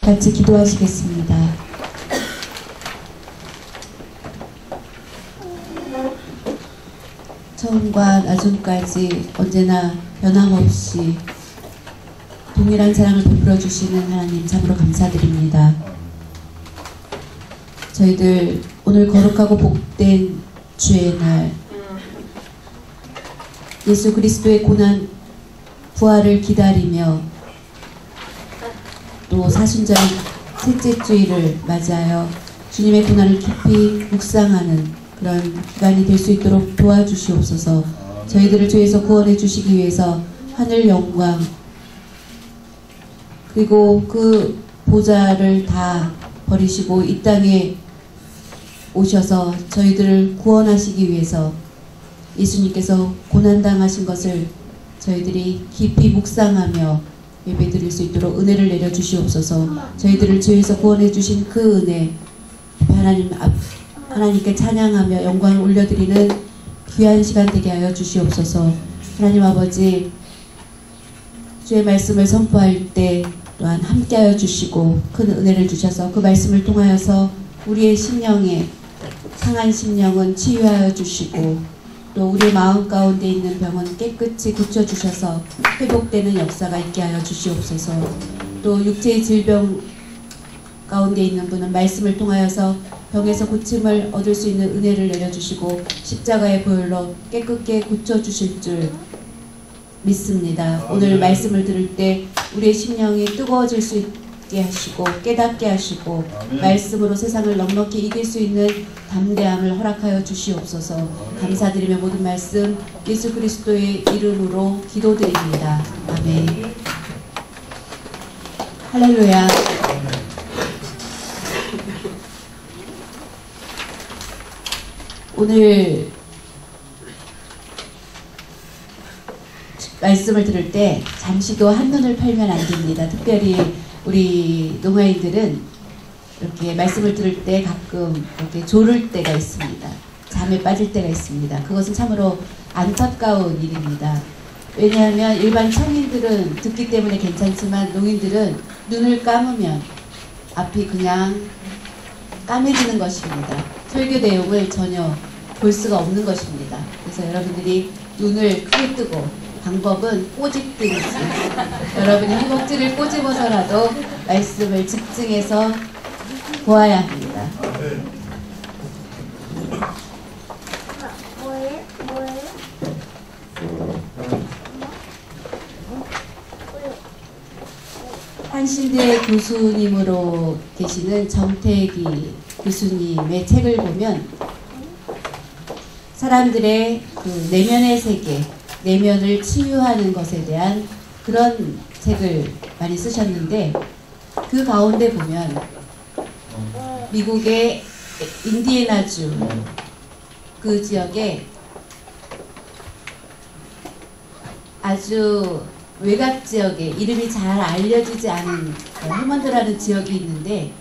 같이 기도하시겠습니다. 처음과 나중까지 언제나 변함없이 동일한 사랑을 베풀어 주시는 하나님 참으로 감사드립니다. 저희들 오늘 거룩하고 복된 주의 날 예수 그리스도의 고난 부활을 기다리며 또 사순절인 셋째 주일을 맞이하여 주님의 고난을 깊이 묵상하는 그런 기간이 될 수 있도록 도와주시옵소서. 저희들을 죄에서 구원해 주시기 위해서 하늘 영광 그리고 그 보좌를 다 버리시고 이 땅에 오셔서 저희들을 구원하시기 위해서 예수님께서 고난당하신 것을 저희들이 깊이 묵상하며 예배드릴 수 있도록 은혜를 내려주시옵소서. 저희들을 죄에서 구원해 주신 그 은혜 하나님께 찬양하며 영광을 올려드리는 귀한 시간 되게 하여 주시옵소서. 하나님 아버지, 주의 말씀을 선포할 때 또한 함께하여 주시고 큰 은혜를 주셔서 그 말씀을 통하여서 우리의 심령에 상한 심령은 치유하여 주시고 또 우리의 마음 가운데 있는 병은 깨끗이 고쳐주셔서 회복되는 역사가 있게 하여 주시옵소서. 또 육체의 질병 가운데 있는 분은 말씀을 통하여서 병에서 고침을 얻을 수 있는 은혜를 내려주시고 십자가의 보혈로 깨끗게 고쳐주실 줄 믿습니다. 오늘 말씀을 들을 때 우리의 심령이 뜨거워질 수 있게 하시고 깨닫게 하시고 말씀으로 세상을 넉넉히 이길 수 있는 담대함을 허락하여 주시옵소서. 감사드리며 모든 말씀 예수 그리스도의 이름으로 기도드립니다. 아멘. 할렐루야. 오늘 말씀을 들을 때 잠시도 한눈을 팔면 안 됩니다. 특별히 우리 농아인들은 이렇게 말씀을 들을 때 가끔 이렇게 졸을 때가 있습니다. 잠에 빠질 때가 있습니다. 그것은 참으로 안타까운 일입니다. 왜냐하면 일반 청인들은 듣기 때문에 괜찮지만 농인들은 눈을 감으면 앞이 그냥 까매지는 것입니다. 설교 내용을 전혀 볼 수가 없는 것입니다. 그래서 여러분들이 눈을 크게 뜨고 방법은 꼬집든지 여러분이 허벅지를 꼬집어서라도 말씀을 집중해서 보아야 합니다. 한신대 교수님으로 계시는 정태기 교수님의 책을 보면 사람들의 그 내면의 세계, 내면을 치유하는 것에 대한 그런 책을 많이 쓰셨는데 그 가운데 보면 미국의 인디애나주 그 지역에 아주 외곽 지역에 이름이 잘 알려지지 않은 해먼드라는 지역이 있는데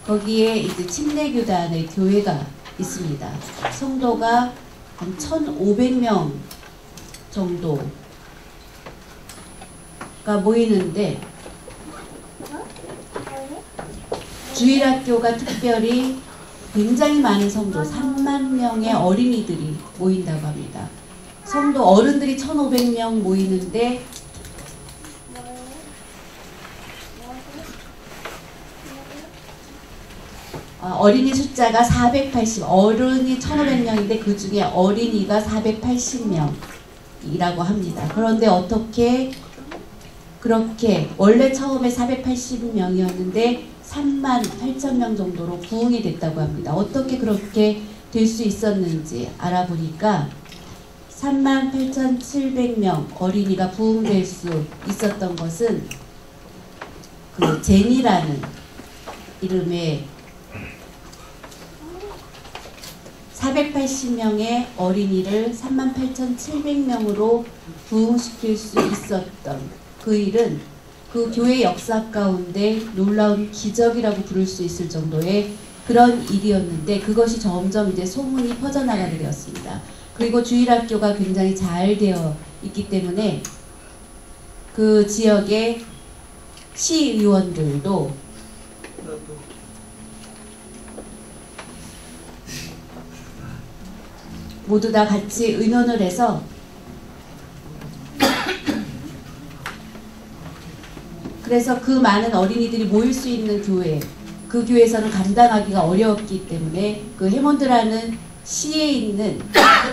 거기에 이제 침례교단의 교회가 있습니다. 성도가 한 1,500명 정도가 모이는데 주일학교가 특별히 굉장히 많은 성도 3만 명의 어린이들이 모인다고 합니다. 성도 어른들이 1,500명 모이는데 어린이 숫자가 480, 어른이 1,500명인데 그 중에 어린이가 480명이라고 합니다. 그런데 어떻게 그렇게 원래 처음에 480명이었는데 38,000명 정도로 부흥이 됐다고 합니다. 어떻게 그렇게 될 수 있었는지 알아보니까 38,700명 어린이가 부흥될 수 있었던 것은 그 제니라는 이름의 480명의 어린이를 38,700명으로 부흥시킬 수 있었던 그 일은 그 교회 역사 가운데 놀라운 기적이라고 부를 수 있을 정도의 그런 일이었는데 그것이 점점 이제 소문이 퍼져나가게 되었습니다. 그리고 주일학교가 굉장히 잘 되어 있기 때문에 그 지역의 시의원들도 모두 다 같이 의논을 해서 그래서 그 많은 어린이들이 모일 수 있는 교회, 그 교회에서는 감당하기가 어려웠기 때문에 그 해몬드라는 시에 있는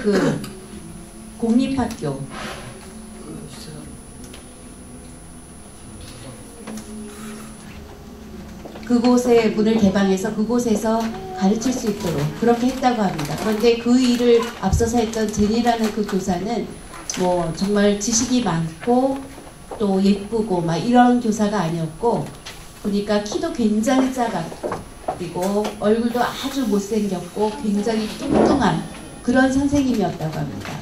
그 공립학교, 그곳에 문을 개방해서 그곳에서 가르칠 수 있도록 그렇게 했다고 합니다. 그런데 그 일을 앞서서 했던 제니라는 그 교사는 뭐 정말 지식이 많고 또 예쁘고 막 이런 교사가 아니었고, 보니까 키도 굉장히 작았고 그리고 얼굴도 아주 못생겼고 굉장히 뚱뚱한 그런 선생님이었다고 합니다.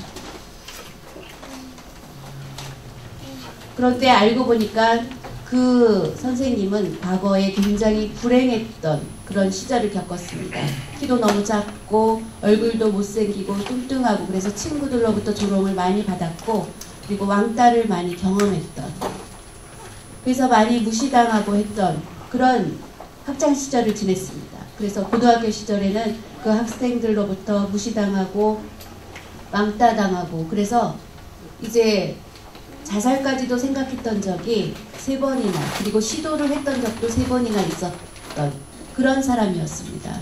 그런데 알고 보니까 그 선생님은 과거에 굉장히 불행했던 그런 시절을 겪었습니다. 키도 너무 작고 얼굴도 못생기고 뚱뚱하고 그래서 친구들로부터 조롱을 많이 받았고 그리고 왕따를 많이 경험했던, 그래서 많이 무시당하고 했던 그런 학창시절을 지냈습니다. 그래서 고등학교 시절에는 그 학생들로부터 무시당하고 왕따당하고 그래서 이제 자살까지도 생각했던 적이 3번이나, 그리고 시도를 했던 적도 3번이나 있었던 그런 사람이었습니다.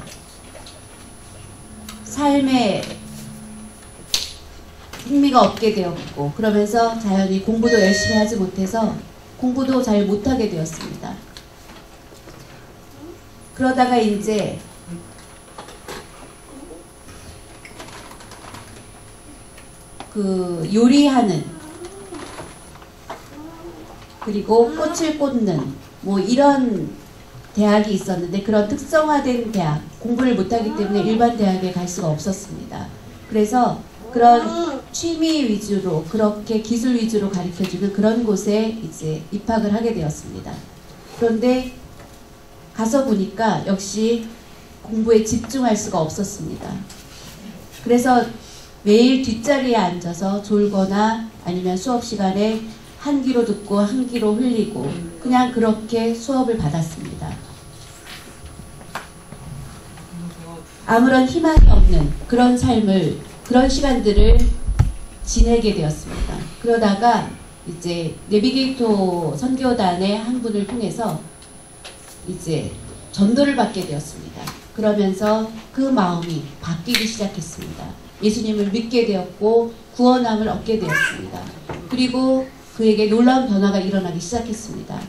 삶에 흥미가 없게 되었고 그러면서 자연히 공부도 열심히 하지 못해서 공부도 잘 못하게 되었습니다. 그러다가 이제 그 요리하는, 그리고 꽃을 꽂는 뭐 이런 대학이 있었는데 그런 특성화된 대학, 공부를 못하기 때문에 일반 대학에 갈 수가 없었습니다. 그래서 그런 취미 위주로, 그렇게 기술 위주로 가르쳐주는 그런 곳에 이제 입학을 하게 되었습니다. 그런데 가서 보니까 역시 공부에 집중할 수가 없었습니다. 그래서 매일 뒷자리에 앉아서 졸거나 아니면 수업 시간에 한 귀로 듣고 한 귀로 흘리고 그냥 그렇게 수업을 받았습니다. 아무런 희망이 없는 그런 삶을, 그런 시간들을 지내게 되었습니다. 그러다가 이제 내비게이터 선교단의 한 분을 통해서 이제 전도를 받게 되었습니다. 그러면서 그 마음이 바뀌기 시작했습니다. 예수님을 믿게 되었고 구원함을 얻게 되었습니다. 그리고 그에게 놀라운 변화가 일어나기 시작했습니다.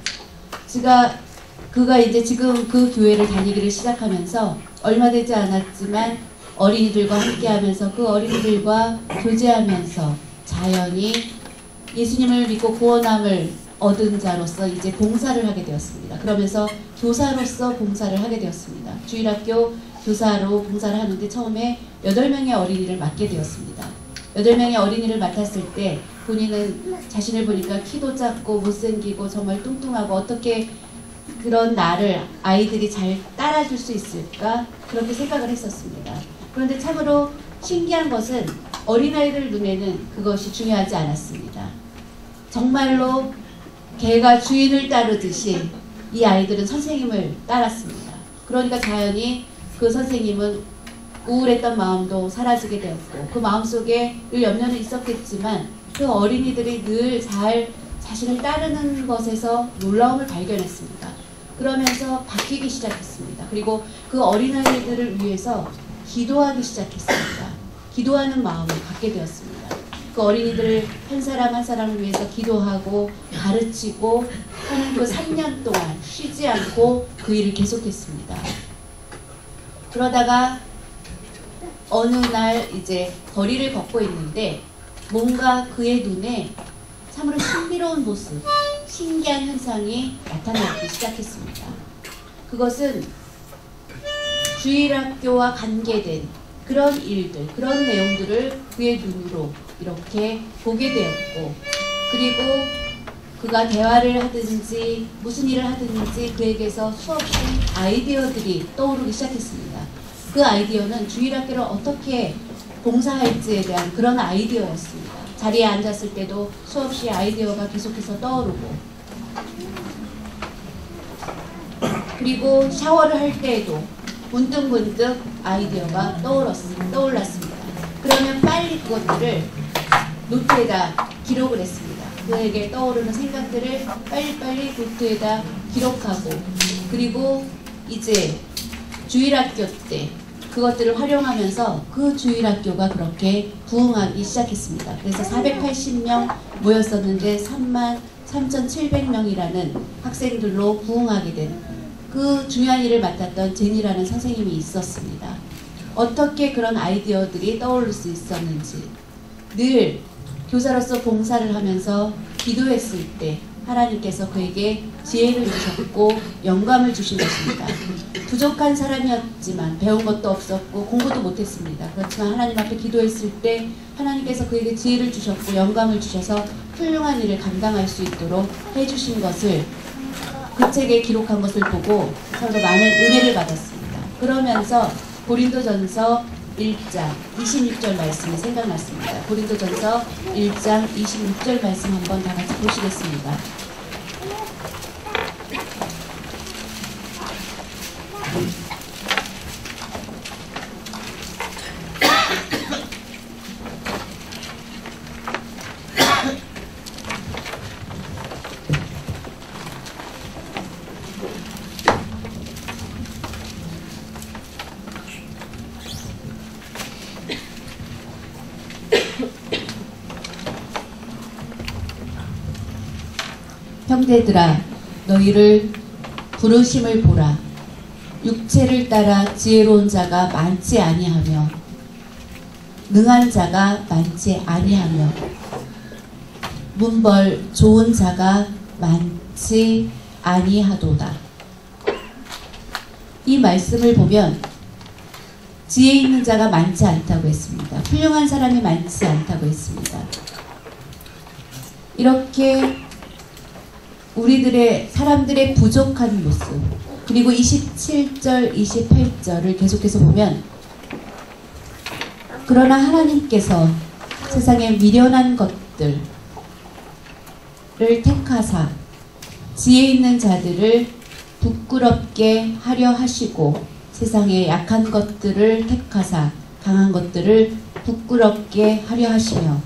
그가 이제 지금 그 교회를 다니기를 시작하면서 얼마 되지 않았지만 어린이들과 함께하면서 그 어린이들과 교제하면서 자연히 예수님을 믿고 구원함을 얻은 자로서 이제 봉사를 하게 되었습니다. 그러면서 교사로서 봉사를 하게 되었습니다. 주일학교 교사로 봉사를 하는데 처음에 8명의 어린이를 맡게 되었습니다. 8명의 어린이를 맡았을 때 본인은 자신을 보니까 키도 작고 못생기고 정말 뚱뚱하고 어떻게 그런 나를 아이들이 잘 따라줄 수 있을까, 그렇게 생각을 했었습니다. 그런데 참으로 신기한 것은 어린아이들 눈에는 그것이 중요하지 않았습니다. 정말로 개가 주인을 따르듯이 이 아이들은 선생님을 따랐습니다. 그러니까 자연히 그 선생님은 우울했던 마음도 사라지게 되었고 그 마음속에 늘 염려는 있었겠지만 그 어린이들이 늘 잘 자신을 따르는 것에서 놀라움을 발견했습니다. 그러면서 바뀌기 시작했습니다. 그리고 그 어린아이들을 위해서 기도하기 시작했습니다. 기도하는 마음을 갖게 되었습니다. 그 어린이들을 한 사람 한 사람을 위해서 기도하고 가르치고 하는 그 3년 동안 쉬지 않고 그 일을 계속했습니다. 그러다가 어느 날 이제 거리를 걷고 있는데 뭔가 그의 눈에 참으로 신비로운 모습, 신기한 현상이 나타나기 시작했습니다. 그것은 주일학교와 관계된 그런 일들, 그런 내용들을 그의 눈으로 이렇게 보게 되었고, 그리고 그가 대화를 하든지 무슨 일을 하든지 그에게서 수없이 아이디어들이 떠오르기 시작했습니다. 그 아이디어는 주일학교를 어떻게 봉사할지에 대한 그런 아이디어였습니다. 자리에 앉았을 때도 수없이 아이디어가 계속해서 떠오르고, 그리고 샤워를 할 때에도 문득문득 아이디어가 떠올랐습니다. 그러면 빨리 그것들을 노트에다 기록을 했습니다. 그에게 떠오르는 생각들을 빨리빨리 노트에다 기록하고, 그리고 이제 주일학교 때 그것들을 활용하면서 그 주일학교가 그렇게 부흥하기 시작했습니다. 그래서 480명 모였었는데 33,700명이라는 학생들로 부흥하게 된 그 중요한 일을 맡았던 제니라는 선생님이 있었습니다. 어떻게 그런 아이디어들이 떠오를 수 있었는지, 늘 교사로서 봉사를 하면서 기도했을 때 하나님께서 그에게 지혜를 주셨고 영감을 주신 것입니다. 부족한 사람이었지만 배운 것도 없었고 공부도 못했습니다. 그렇지만 하나님 앞에 기도했을 때 하나님께서 그에게 지혜를 주셨고 영감을 주셔서 훌륭한 일을 감당할 수 있도록 해주신 것을, 그 책에 기록한 것을 보고 서로 많은 은혜를 받았습니다. 그러면서 고린도전서 1장 26절 말씀이 생각났습니다. 고린도전서 1장 26절 말씀 한번 다 같이 보시겠습니다. 형제들아, 너희를 부르심을 보라. 육체를 따라 지혜로운 자가 많지 아니하며 능한 자가 많지 아니하며 문벌 좋은 자가 많지 아니하도다. 이 말씀을 보면 지혜 있는 자가 많지 않다고 했습니다. 훌륭한 사람이 많지 않다고 했습니다. 이렇게 우리들의 사람들의 부족한 모습, 그리고 27절, 28절을 계속해서 보면, 그러나 하나님께서 세상에 미련한 것들을 택하사 지혜 있는 자들을 부끄럽게 하려 하시고, 세상에 약한 것들을 택하사 강한 것들을 부끄럽게 하려 하시며,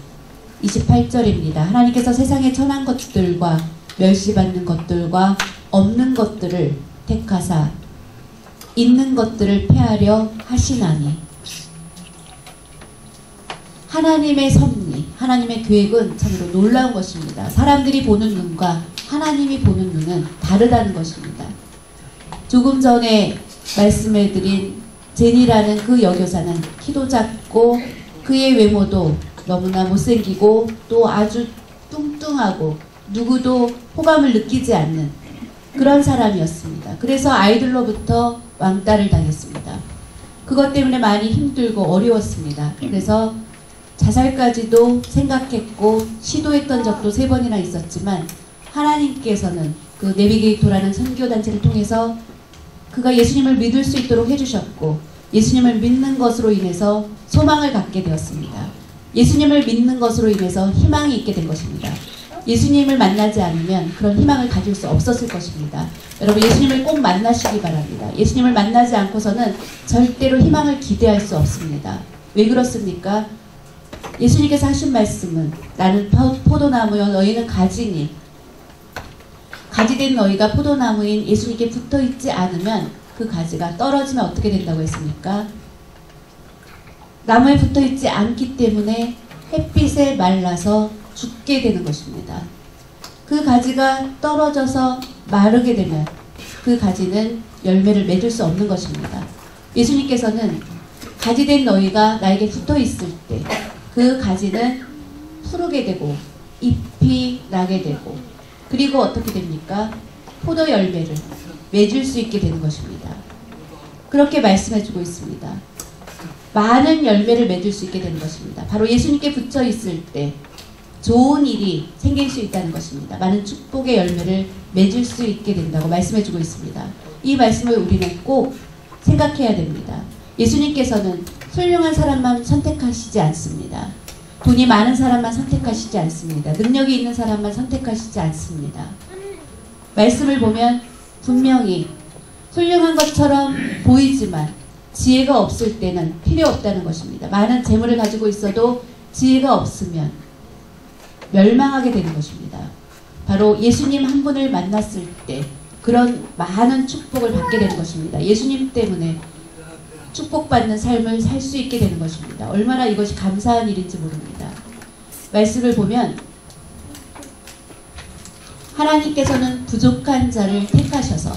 28절입니다. 하나님께서 세상에 천한 것들과 멸시받는 것들과 없는 것들을 택하사 있는 것들을 폐하려 하시나니. 하나님의 섭리, 하나님의 계획은 참으로 놀라운 것입니다. 사람들이 보는 눈과 하나님이 보는 눈은 다르다는 것입니다. 조금 전에 말씀해드린 제니라는 그 여교사는 키도 작고 그의 외모도 너무나 못생기고 또 아주 뚱뚱하고 누구도 호감을 느끼지 않는 그런 사람이었습니다. 그래서 아이들로부터 왕따를 당했습니다. 그것 때문에 많이 힘들고 어려웠습니다. 그래서 자살까지도 생각했고 시도했던 적도 3번이나 있었지만, 하나님께서는 그 내비게이토라는 선교단체를 통해서 그가 예수님을 믿을 수 있도록 해주셨고, 예수님을 믿는 것으로 인해서 소망을 갖게 되었습니다. 예수님을 믿는 것으로 인해서 희망이 있게 된 것입니다. 예수님을 만나지 않으면 그런 희망을 가질 수 없었을 것입니다. 여러분, 예수님을 꼭 만나시기 바랍니다. 예수님을 만나지 않고서는 절대로 희망을 기대할 수 없습니다. 왜 그렇습니까? 예수님께서 하신 말씀은, 나는 포도나무여 너희는 가지니, 가지된 너희가 포도나무인 예수님께 붙어있지 않으면 그 가지가 떨어지면 어떻게 된다고 했습니까? 나무에 붙어있지 않기 때문에 햇빛에 말라서 죽게 되는 것입니다. 그 가지가 떨어져서 마르게 되면 그 가지는 열매를 맺을 수 없는 것입니다. 예수님께서는 가지된 너희가 나에게 붙어 있을 때 그 가지는 푸르게 되고 잎이 나게 되고, 그리고 어떻게 됩니까? 포도 열매를 맺을 수 있게 되는 것입니다. 그렇게 말씀해주고 있습니다. 많은 열매를 맺을 수 있게 되는 것입니다. 바로 예수님께 붙여 있을 때 좋은 일이 생길 수 있다는 것입니다. 많은 축복의 열매를 맺을 수 있게 된다고 말씀해주고 있습니다. 이 말씀을 우리는 꼭 생각해야 됩니다. 예수님께서는 훌륭한 사람만 선택하시지 않습니다. 돈이 많은 사람만 선택하시지 않습니다. 능력이 있는 사람만 선택하시지 않습니다. 말씀을 보면 분명히 훌륭한 것처럼 보이지만 지혜가 없을 때는 필요 없다는 것입니다. 많은 재물을 가지고 있어도 지혜가 없으면 멸망하게 되는 것입니다. 바로 예수님 한 분을 만났을 때 그런 많은 축복을 받게 되는 것입니다. 예수님 때문에 축복받는 삶을 살 수 있게 되는 것입니다. 얼마나 이것이 감사한 일인지 모릅니다. 말씀을 보면 하나님께서는 부족한 자를 택하셔서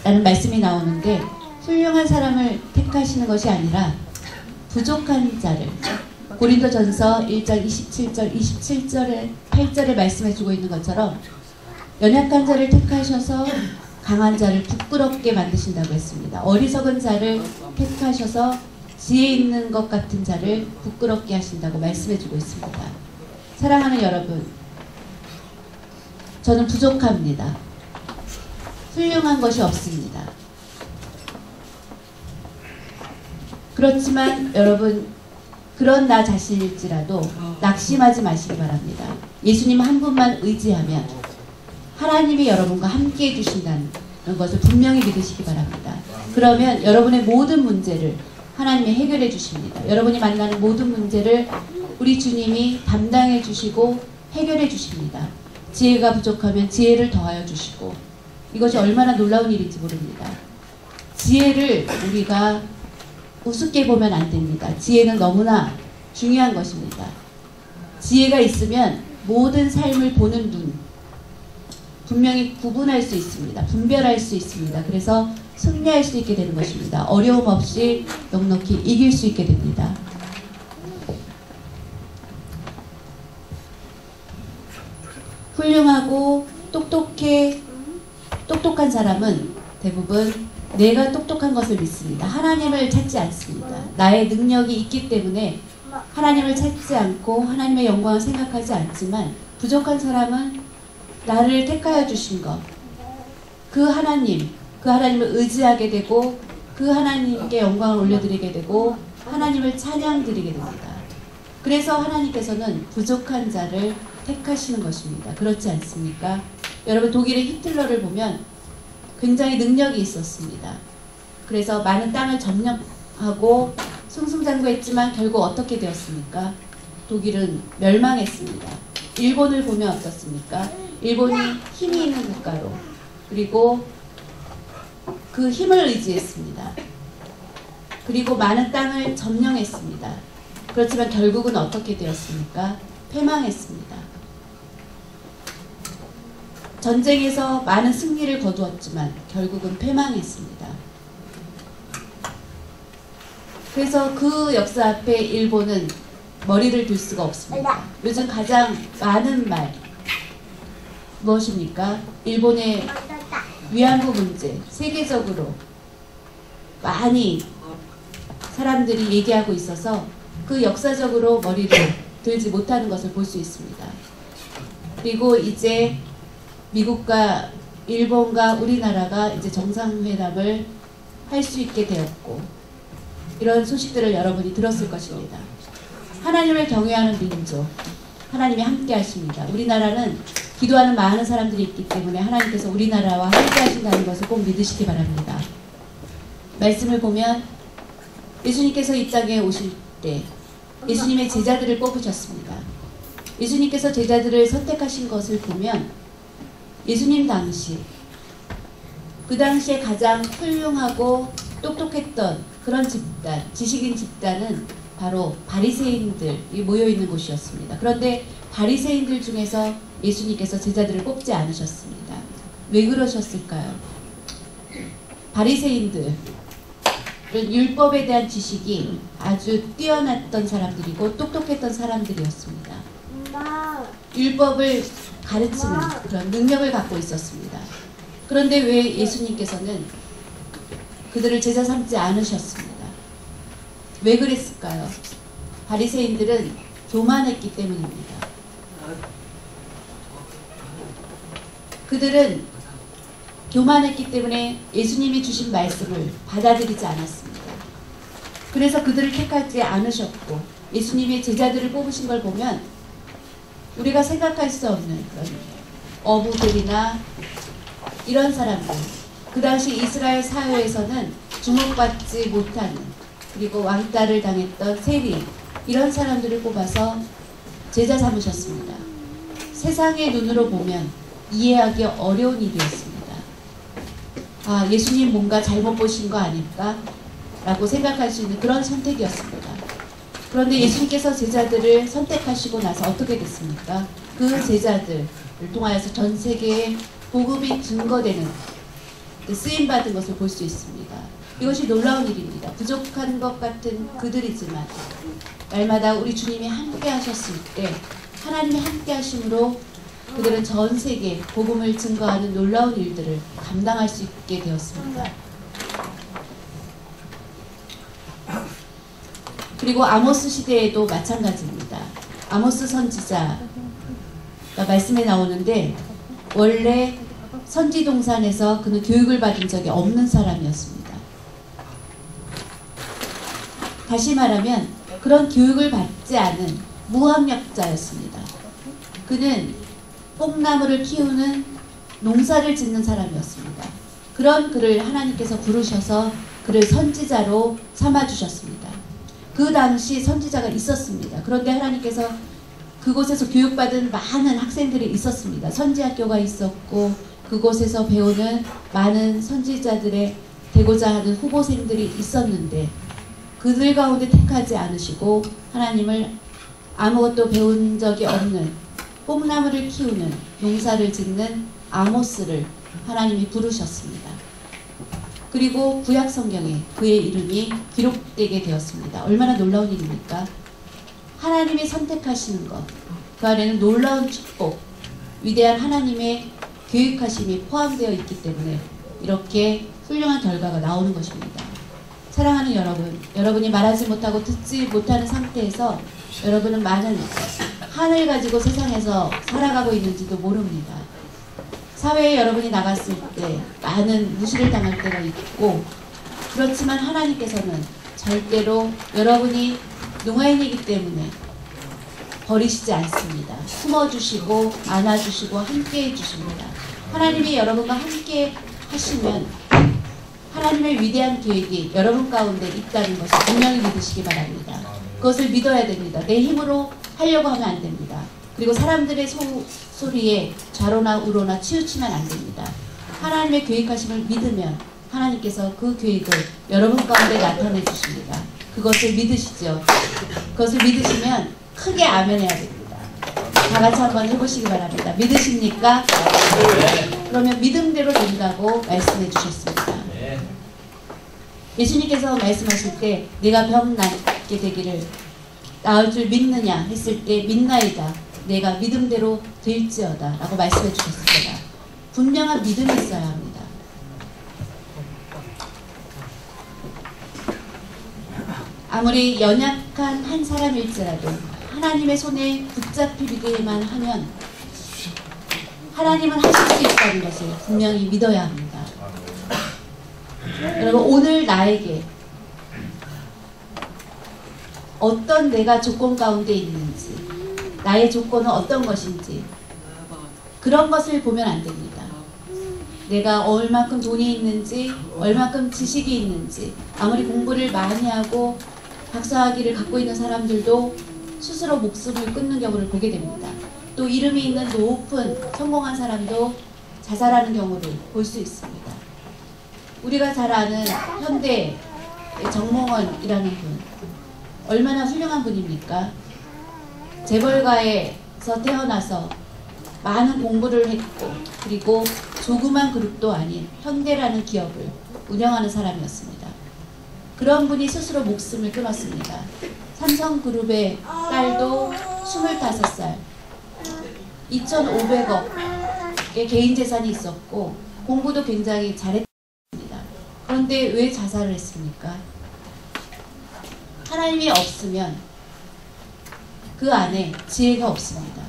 라는 말씀이 나오는데 훌륭한 사람을 택하시는 것이 아니라 부족한 자를 고린도전서 1장 27절 27절에 8절에 말씀해 주고 있는 것처럼 연약한 자를 택하셔서 강한 자를 부끄럽게 만드신다고 했습니다. 어리석은 자를 택하셔서 지혜 있는 것 같은 자를 부끄럽게 하신다고 말씀해 주고 있습니다. 사랑하는 여러분, 저는 부족합니다. 훌륭한 것이 없습니다. 그렇지만 여러분, 그런 나 자신일지라도 낙심하지 마시기 바랍니다. 예수님 한 분만 의지하면 하나님이 여러분과 함께 해주신다는 것을 분명히 믿으시기 바랍니다. 그러면 여러분의 모든 문제를 하나님이 해결해 주십니다. 여러분이 만나는 모든 문제를 우리 주님이 담당해 주시고 해결해 주십니다. 지혜가 부족하면 지혜를 더하여 주시고, 이것이 얼마나 놀라운 일인지 모릅니다. 지혜를 우리가 우습게 보면 안 됩니다. 지혜는 너무나 중요한 것입니다. 지혜가 있으면 모든 삶을 보는 눈 분명히 구분할 수 있습니다. 분별할 수 있습니다. 그래서 승리할 수 있게 되는 것입니다. 어려움 없이 넉넉히 이길 수 있게 됩니다. 훌륭하고 똑똑한 사람은 대부분 내가 똑똑한 것을 믿습니다. 하나님을 찾지 않습니다. 나의 능력이 있기 때문에 하나님을 찾지 않고 하나님의 영광을 생각하지 않지만, 부족한 사람은 나를 택하여 주신 것, 그 하나님을 의지하게 되고 그 하나님께 영광을 올려드리게 되고 하나님을 찬양드리게 됩니다. 그래서 하나님께서는 부족한 자를 택하시는 것입니다. 그렇지 않습니까? 여러분, 독일의 히틀러를 보면 굉장히 능력이 있었습니다. 그래서 많은 땅을 점령하고 승승장구했지만 결국 어떻게 되었습니까? 독일은 멸망했습니다. 일본을 보면 어떻습니까? 일본이 힘이 있는 국가로, 그리고 그 힘을 의지했습니다. 그리고 많은 땅을 점령했습니다. 그렇지만 결국은 어떻게 되었습니까? 패망했습니다. 전쟁에서 많은 승리를 거두었지만 결국은 패망했습니다. 그래서 그 역사 앞에 일본은 머리를 둘 수가 없습니다. 요즘 가장 많은 말 무엇입니까? 일본의 위안부 문제, 세계적으로 많이 사람들이 얘기하고 있어서 그 역사적으로 머리를 들지 못하는 것을 볼 수 있습니다. 그리고 이제 미국과 일본과 우리나라가 이제 정상회담을 할 수 있게 되었고, 이런 소식들을 여러분이 들었을 것입니다. 하나님을 경외하는 민족, 하나님이 함께 하십니다. 우리나라는 기도하는 많은 사람들이 있기 때문에 하나님께서 우리나라와 함께 하신다는 것을 꼭 믿으시기 바랍니다. 말씀을 보면 예수님께서 이 땅에 오실 때 예수님의 제자들을 뽑으셨습니다. 예수님께서 제자들을 선택하신 것을 보면 예수님 당시, 그 당시에 가장 훌륭하고 똑똑했던 그런 집단, 지식인 집단은 바로 바리새인들이 모여있는 곳이었습니다. 그런데 바리새인들 중에서 예수님께서 제자들을 뽑지 않으셨습니다. 왜 그러셨을까요? 바리새인들은 율법에 대한 지식이 아주 뛰어났던 사람들이고 똑똑했던 사람들이었습니다. 율법을 가르치는 그런 능력을 갖고 있었습니다. 그런데 왜 예수님께서는 그들을 제자 삼지 않으셨습니다. 왜 그랬을까요? 바리새인들은 교만했기 때문입니다. 그들은 교만했기 때문에 예수님이 주신 말씀을 받아들이지 않았습니다. 그래서 그들을 택하지 않으셨고, 예수님의 제자들을 뽑으신 걸 보면 우리가 생각할 수 없는 그런 어부들이나 이런 사람들, 그 당시 이스라엘 사회에서는 주목받지 못하는, 그리고 왕따를 당했던 세리, 이런 사람들을 뽑아서 제자 삼으셨습니다. 세상의 눈으로 보면 이해하기 어려운 일이었습니다. 아, 예수님 뭔가 잘못 보신 거 아닐까? 라고 생각할 수 있는 그런 선택이었습니다. 그런데 예수님께서 제자들을 선택하시고 나서 어떻게 됐습니까? 그 제자들을 통하여서 전 세계에 복음이 증거되는, 쓰임받은 것을 볼 수 있습니다. 이것이 놀라운 일입니다. 부족한 것 같은 그들이지만 날마다 우리 주님이 함께 하셨을 때, 하나님이 함께 하심으로 그들은 전 세계에 복음을 증거하는 놀라운 일들을 감당할 수 있게 되었습니다. 그리고 아모스 시대에도 마찬가지입니다. 아모스 선지자가 말씀에 나오는데, 원래 선지동산에서 그는 교육을 받은 적이 없는 사람이었습니다. 다시 말하면 그런 교육을 받지 않은 무학력자였습니다. 그는 뽕나무를 키우는 농사를 짓는 사람이었습니다. 그런 그를 하나님께서 부르셔서 그를 선지자로 삼아주셨습니다. 그 당시 선지자가 있었습니다. 그런데 하나님께서 그곳에서 교육받은 많은 학생들이 있었습니다. 선지학교가 있었고 그곳에서 배우는 많은 선지자들의 되고자 하는 후보생들이 있었는데, 그들 가운데 택하지 않으시고 하나님을 아무것도 배운 적이 없는 뽕나무를 키우는 농사를 짓는 아모스를 하나님이 부르셨습니다. 그리고 구약 성경에 그의 이름이 기록되게 되었습니다. 얼마나 놀라운 일입니까? 하나님이 선택하시는 것, 그 안에는 놀라운 축복, 위대한 하나님의 교육하심이 포함되어 있기 때문에 이렇게 훌륭한 결과가 나오는 것입니다. 사랑하는 여러분, 여러분이 말하지 못하고 듣지 못하는 상태에서 여러분은 많은 한을 가지고 세상에서 살아가고 있는지도 모릅니다. 사회에 여러분이 나갔을 때 많은 무시를 당할 때가 있고, 그렇지만 하나님께서는 절대로 여러분이 농아인이기 때문에 버리시지 않습니다. 품어주시고 안아주시고 함께해 주십니다. 하나님이 여러분과 함께 하시면 하나님의 위대한 계획이 여러분 가운데 있다는 것을 분명히 믿으시기 바랍니다. 그것을 믿어야 됩니다. 내 힘으로 하려고 하면 안 됩니다. 그리고 사람들의 소리에 좌로나 우로나 치우치면 안 됩니다. 하나님의 계획하심을 믿으면 하나님께서 그 계획을 여러분 가운데 나타내 주십니다. 그것을 믿으시죠. 그것을 믿으시면 크게 아멘 해야 됩니다. 다 같이 한번 해보시기 바랍니다. 믿으십니까? 그러면 믿음대로 된다고 말씀해 주셨습니다. 예수님께서 말씀하실 때 내가 병 낫게 되기를 나을 줄 믿느냐 했을 때 믿나이다, 내가 믿음대로 될지어다 라고 말씀해 주셨습니다. 분명한 믿음이 있어야 합니다. 아무리 연약한 한 사람일지라도 하나님의 손에 붙잡히기만 하면 하나님은 하실 수 있다는 것을 분명히 믿어야 합니다. 여러분, 오늘 나에게 어떤 내가 조건 가운데 있는지, 나의 조건은 어떤 것인지, 그런 것을 보면 안 됩니다. 내가 얼만큼 돈이 있는지, 얼만큼 지식이 있는지, 아무리 공부를 많이 하고 박사학위를 갖고 있는 사람들도 스스로 목숨을 끊는 경우를 보게 됩니다. 또 이름이 있는 높은 성공한 사람도 자살하는 경우를 볼 수 있습니다. 우리가 잘 아는 현대 정몽원이라는 분, 얼마나 훌륭한 분입니까? 재벌가에서 태어나서 많은 공부를 했고, 그리고 조그만 그룹도 아닌 현대라는 기업을 운영하는 사람이었습니다. 그런 분이 스스로 목숨을 끊었습니다. 삼성그룹의 딸도 25살, 2,500억의 개인 재산이 있었고 공부도 굉장히 잘했습니다. 그런데 왜 자살을 했습니까? 하나님이 없으면 그 안에 지혜가 없습니다.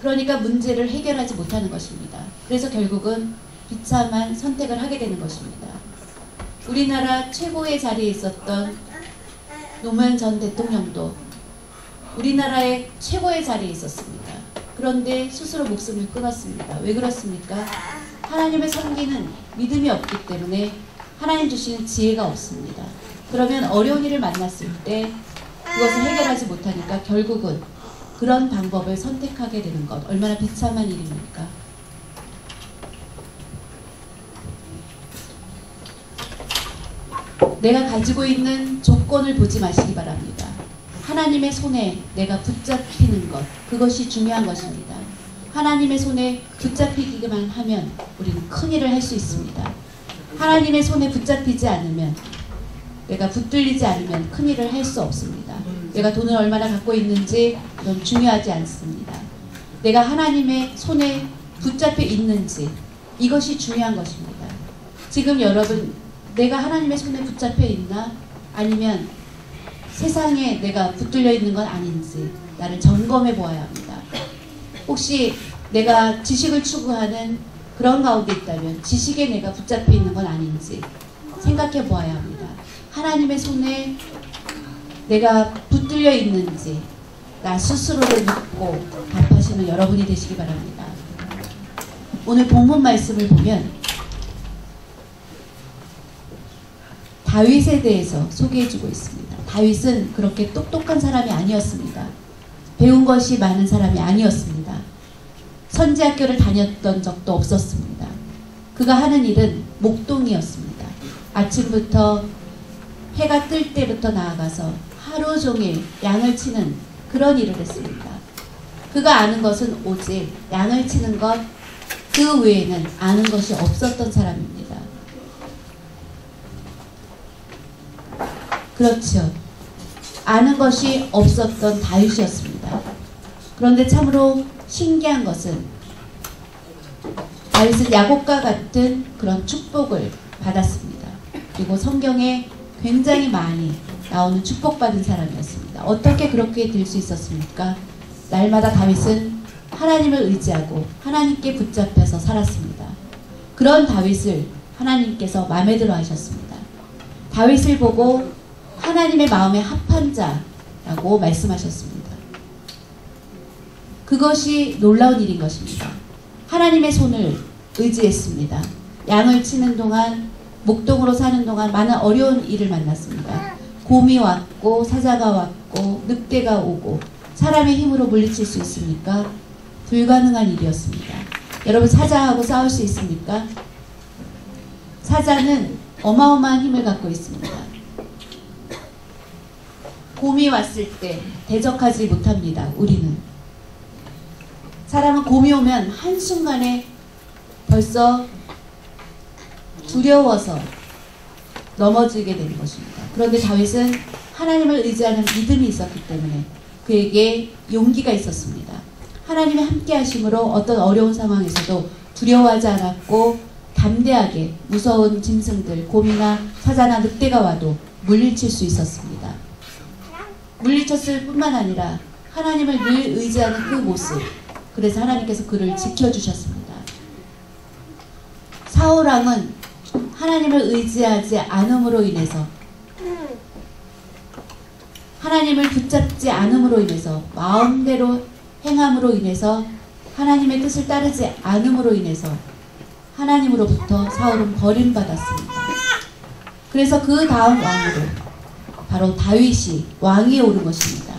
그러니까 문제를 해결하지 못하는 것입니다. 그래서 결국은 비참한 선택을 하게 되는 것입니다. 우리나라 최고의 자리에 있었던 노무현 전 대통령도 우리나라의 최고의 자리에 있었습니다. 그런데 스스로 목숨을 끊었습니다. 왜 그렇습니까? 하나님을 섬기는 믿음이 없기 때문에 하나님 주시는 지혜가 없습니다. 그러면 어려운 일을 만났을 때 그것을 해결하지 못하니까 결국은 그런 방법을 선택하게 되는 것, 얼마나 비참한 일입니까? 내가 가지고 있는 조건을 보지 마시기 바랍니다. 하나님의 손에 내가 붙잡히는 것, 그것이 중요한 것입니다. 하나님의 손에 붙잡히기만 하면 우리는 큰일을 할 수 있습니다. 하나님의 손에 붙잡히지 않으면, 내가 붙들리지 않으면 큰일을 할 수 없습니다. 내가 돈을 얼마나 갖고 있는지 그건 중요하지 않습니다. 내가 하나님의 손에 붙잡혀 있는지, 이것이 중요한 것입니다. 지금 여러분, 내가 하나님의 손에 붙잡혀 있나? 아니면 세상에 내가 붙들려 있는 건 아닌지 나를 점검해 보아야 합니다. 혹시 내가 지식을 추구하는 그런 가운데 있다면 지식에 내가 붙잡혀 있는 건 아닌지 생각해 보아야 합니다. 하나님의 손에 내가 붙들려 있는지 나 스스로를 믿고 답하시는 여러분이 되시기 바랍니다. 오늘 본문 말씀을 보면 다윗에 대해서 소개해주고 있습니다. 다윗은 그렇게 똑똑한 사람이 아니었습니다. 배운 것이 많은 사람이 아니었습니다. 선지학교를 다녔던 적도 없었습니다. 그가 하는 일은 목동이었습니다. 아침부터 해가 뜰 때부터 나아가서 하루 종일 양을 치는 그런 일을 했습니다. 그가 아는 것은 오직 양을 치는 것, 그 외에는 아는 것이 없었던 사람입니다. 그렇죠. 아는 것이 없었던 다윗이었습니다. 그런데 참으로 신기한 것은 다윗은 야곱과 같은 그런 축복을 받았습니다. 그리고 성경에 굉장히 많이 나오는 축복받은 사람이었습니다. 어떻게 그렇게 될 수 있었습니까? 날마다 다윗은 하나님을 의지하고 하나님께 붙잡혀서 살았습니다. 그런 다윗을 하나님께서 마음에 들어 하셨습니다. 다윗을 보고 하나님의 마음에 합한 자라고 말씀하셨습니다. 그것이 놀라운 일인 것입니다. 하나님의 손을 의지했습니다. 양을 치는 동안, 목동으로 사는 동안 많은 어려운 일을 만났습니다. 곰이 왔고 사자가 왔고 늑대가 오고 사람의 힘으로 물리칠 수 있습니까? 불가능한 일이었습니다. 여러분, 사자하고 싸울 수 있습니까? 사자는 어마어마한 힘을 갖고 있습니다. 곰이 왔을 때 대적하지 못합니다. 우리는. 사람은 곰이 오면 한순간에 벌써 두려워서 넘어지게 되는 것입니다. 그런데 다윗은 하나님을 의지하는 믿음이 있었기 때문에 그에게 용기가 있었습니다. 하나님의 함께 하심으로 어떤 어려운 상황에서도 두려워하지 않았고 담대하게 무서운 짐승들, 곰이나 사자나 늑대가 와도 물리칠 수 있었습니다. 물리쳤을 뿐만 아니라 하나님을 늘 의지하는 그 모습, 그래서 하나님께서 그를 지켜주셨습니다. 사울왕은 하나님을 의지하지 않음으로 인해서, 하나님을 붙잡지 않음으로 인해서, 마음대로 행함으로 인해서, 하나님의 뜻을 따르지 않음으로 인해서 하나님으로부터 사울은 버림받았습니다. 그래서 그 다음 왕으로 바로 다윗이 왕위에 오른 것입니다.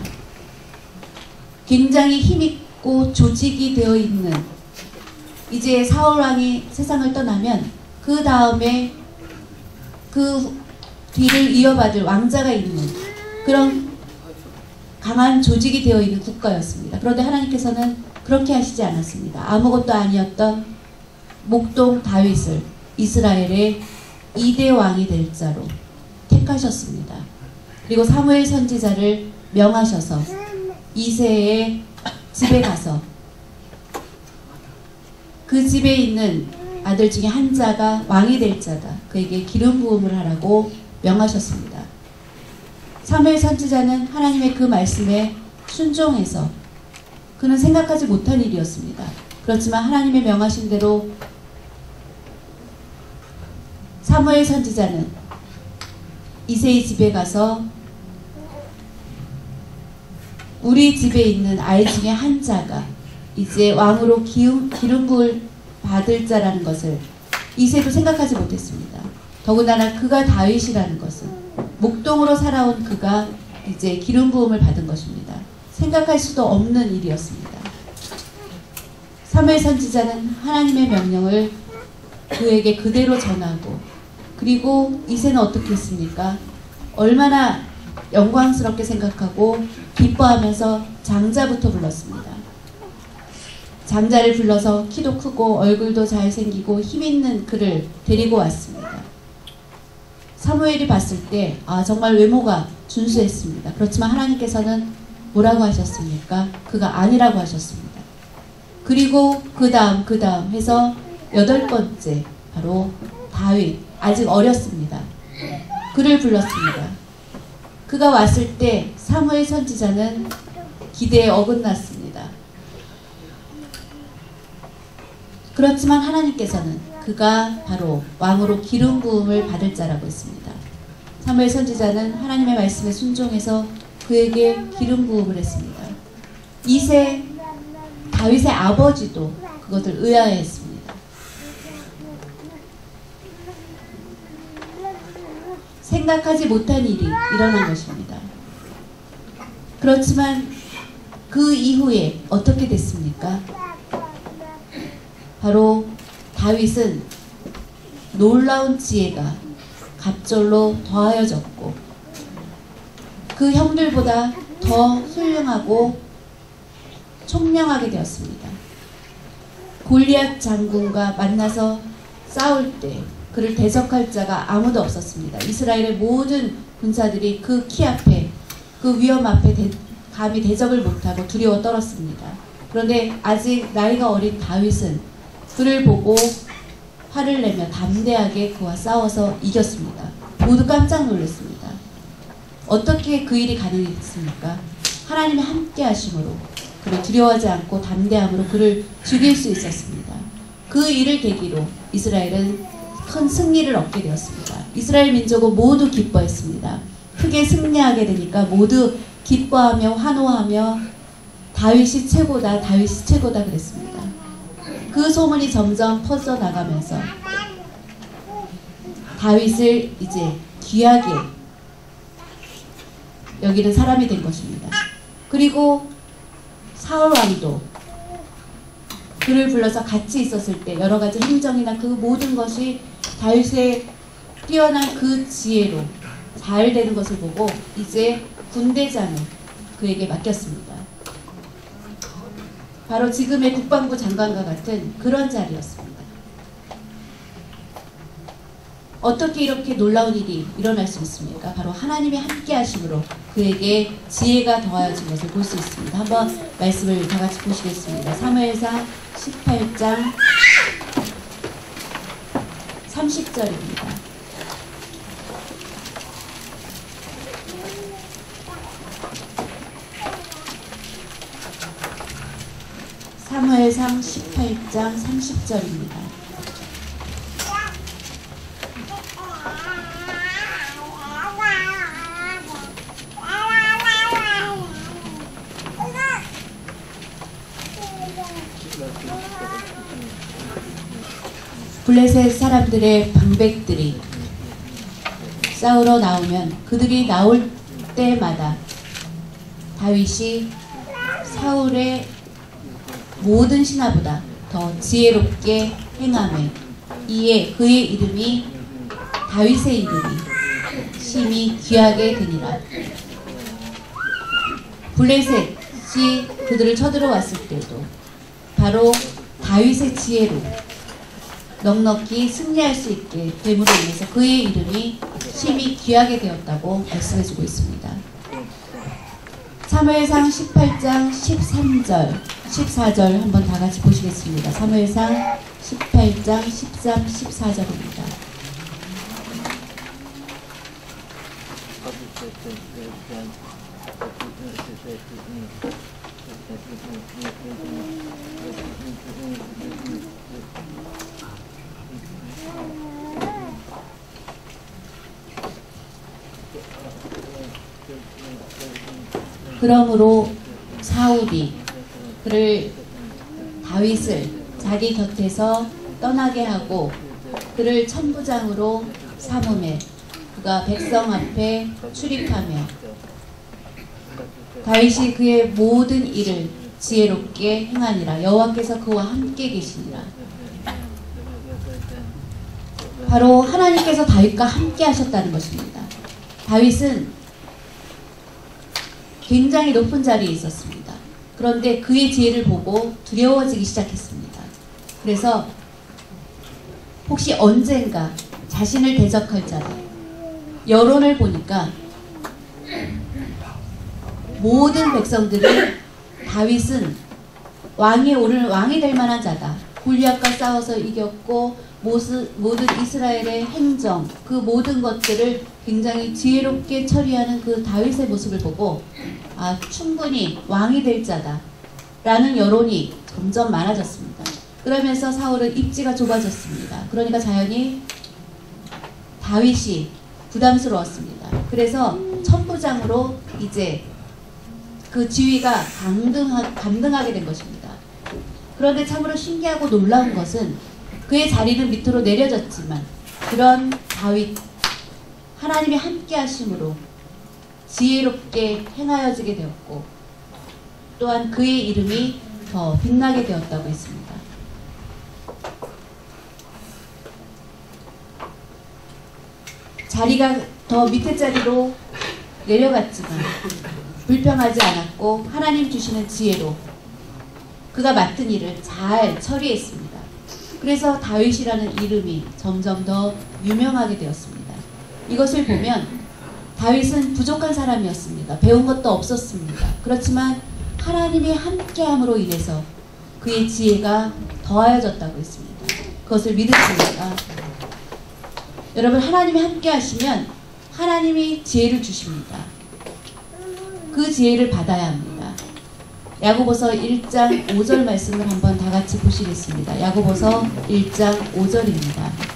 굉장히 힘있고 조직이 되어 있는, 이제 사울왕이 세상을 떠나면 그 다음에 그 뒤를 이어받을 왕자가 있는 그런 강한 조직이 되어 있는 국가였습니다. 그런데 하나님께서는 그렇게 하시지 않았습니다. 아무것도 아니었던 목동 다윗을 이스라엘의 2대 왕이 될 자로 택하셨습니다. 그리고 사무엘 선지자를 명하셔서 이새의 집에 가서 그 집에 있는 아들 중에 한 자가 왕이 될 자다, 그에게 기름 부음을 하라고 명하셨습니다. 사무엘 선지자는 하나님의 그 말씀에 순종해서, 그는 생각하지 못한 일이었습니다. 그렇지만 하나님의 명하신 대로 사무엘 선지자는 이새의 집에 가서 우리 집에 있는 아이 중에 한 자가 이제 왕으로 기름 부을 받을 자라는 것을 이새도 생각하지 못했습니다. 더군다나 그가 다윗이라는 것은 목동으로 살아온 그가 이제 기름 부음을 받은 것입니다. 생각할 수도 없는 일이었습니다. 사무엘 선지자는 하나님의 명령을 그에게 그대로 전하고, 그리고 이새는 어떻게 했습니까? 얼마나 영광스럽게 생각하고 기뻐하면서 장자부터 불렀습니다. 장자를 불러서 키도 크고 얼굴도 잘생기고 힘있는 그를 데리고 왔습니다. 사무엘이 봤을 때 정말 외모가 준수했습니다. 그렇지만 하나님께서는 뭐라고 하셨습니까? 그가 아니라고 하셨습니다. 그리고 그 다음 해서 8번째 바로 다윗, 아직 어렸습니다. 그를 불렀습니다. 그가 왔을 때 사무엘 선지자는 기대에 어긋났습니다. 그렇지만 하나님께서는 그가 바로 왕으로 기름 부음을 받을 자라고 했습니다. 사무엘 선지자는 하나님의 말씀에 순종해서 그에게 기름 부음을 했습니다. 이새 다윗의 아버지도 그것을 의아해했습니다. 생각하지 못한 일이 일어난 것입니다. 그렇지만 그 이후에 어떻게 됐습니까? 바로 다윗은 놀라운 지혜가 갑절로 더하여졌고 그 형들보다 더 훌륭하고 총명하게 되었습니다. 골리앗 장군과 만나서 싸울 때 그를 대적할 자가 아무도 없었습니다. 이스라엘의 모든 군사들이 그 키 앞에, 그 위험 앞에 감히 대적을 못하고 두려워 떨었습니다. 그런데 아직 나이가 어린 다윗은 그를 보고 화를 내며 담대하게 그와 싸워서 이겼습니다. 모두 깜짝 놀랐습니다. 어떻게 그 일이 가능했습니까? 하나님이 함께 하심으로 그를 두려워하지 않고 담대함으로 그를 죽일 수 있었습니다. 그 일을 계기로 이스라엘은 큰 승리를 얻게 되었습니다. 이스라엘 민족은 모두 기뻐했습니다. 크게 승리하게 되니까 모두 기뻐하며 환호하며 다윗이 최고다, 다윗이 최고다 그랬습니다. 그 소문이 점점 퍼져나가면서 다윗을 이제 귀하게 여기는 사람이 된 것입니다. 그리고 사울 왕도 그를 불러서 같이 있었을 때 여러 가지 행정이나 그 모든 것이 다윗의 뛰어난 그 지혜로 잘 되는 것을 보고 이제 군대장을 그에게 맡겼습니다. 바로 지금의 국방부 장관과 같은 그런 자리였습니다. 어떻게 이렇게 놀라운 일이 일어날 수 있습니까? 바로 하나님이 함께 하심으로 그에게 지혜가 더하여진 것을 볼 수 있습니다. 한번 말씀을 다 같이 보시겠습니다. 사무엘상 18장 30절입니다. 사무엘상 18장 30절입니다. 블레셋 사람들의 방백들이 싸우러 나오면 그들이 나올 때마다 다윗이 사울의 모든 신하보다 더 지혜롭게 행하며 이에 그의 이름이 다윗의 이름이 심히 귀하게 되니라. 블레셋이 그들을 쳐들어왔을 때도 바로 다윗의 지혜로 넉넉히 승리할 수 있게 됨으로 인해서 그의 이름이 심히 귀하게 되었다고 말씀해주고 있습니다. 사무엘상 18장 13절, 14절 한번 다 같이 보시겠습니다. 사무엘상 18장 13, 14절입니다. 그러므로 사울이 다윗을 자기 곁에서 떠나게 하고 그를 천부장으로 삼음해 그가 백성 앞에 출입하며 다윗이 그의 모든 일을 지혜롭게 행하니라. 여호와께서 그와 함께 계시니라. 바로 하나님께서 다윗과 함께 하셨다는 것입니다. 다윗은 굉장히 높은 자리에 있었습니다. 그런데 그의 지혜를 보고 두려워지기 시작했습니다. 그래서 혹시 언젠가 자신을 대적할 자다. 여론을 보니까 모든 백성들이 다윗은 오늘 왕이 될 만한 자다. 골리앗과 싸워서 이겼고 모든 이스라엘의 행정 그 모든 것들을 굉장히 지혜롭게 처리하는 그 다윗의 모습을 보고 충분히 왕이 될 자다 라는 여론이 점점 많아졌습니다. 그러면서 사울은 입지가 좁아졌습니다. 그러니까 자연히 다윗이 부담스러웠습니다. 그래서 천부장으로 이제 그 지위가 감등하게 된 것입니다. 그런데 참으로 신기하고 놀라운 것은 그의 자리는 밑으로 내려졌지만 그런 다윗 하나님이 함께 하심으로 지혜롭게 행하여지게 되었고 또한 그의 이름이 더 빛나게 되었다고 했습니다. 자리가 더 밑에 자리로 내려갔지만 불평하지 않았고 하나님 주시는 지혜로 그가 맡은 일을 잘 처리했습니다. 그래서 다윗이라는 이름이 점점 더 유명하게 되었습니다. 이것을 보면 다윗은 부족한 사람이었습니다. 배운 것도 없었습니다. 그렇지만 하나님이 함께함으로 인해서 그의 지혜가 더하여졌다고 했습니다. 그것을 믿으십니까? 여러분, 하나님이 함께 하시면 하나님이 지혜를 주십니다. 그 지혜를 받아야 합니다. 야고보서 1장 5절 말씀을 한번 다 같이 보시겠습니다. 야고보서 1장 5절입니다.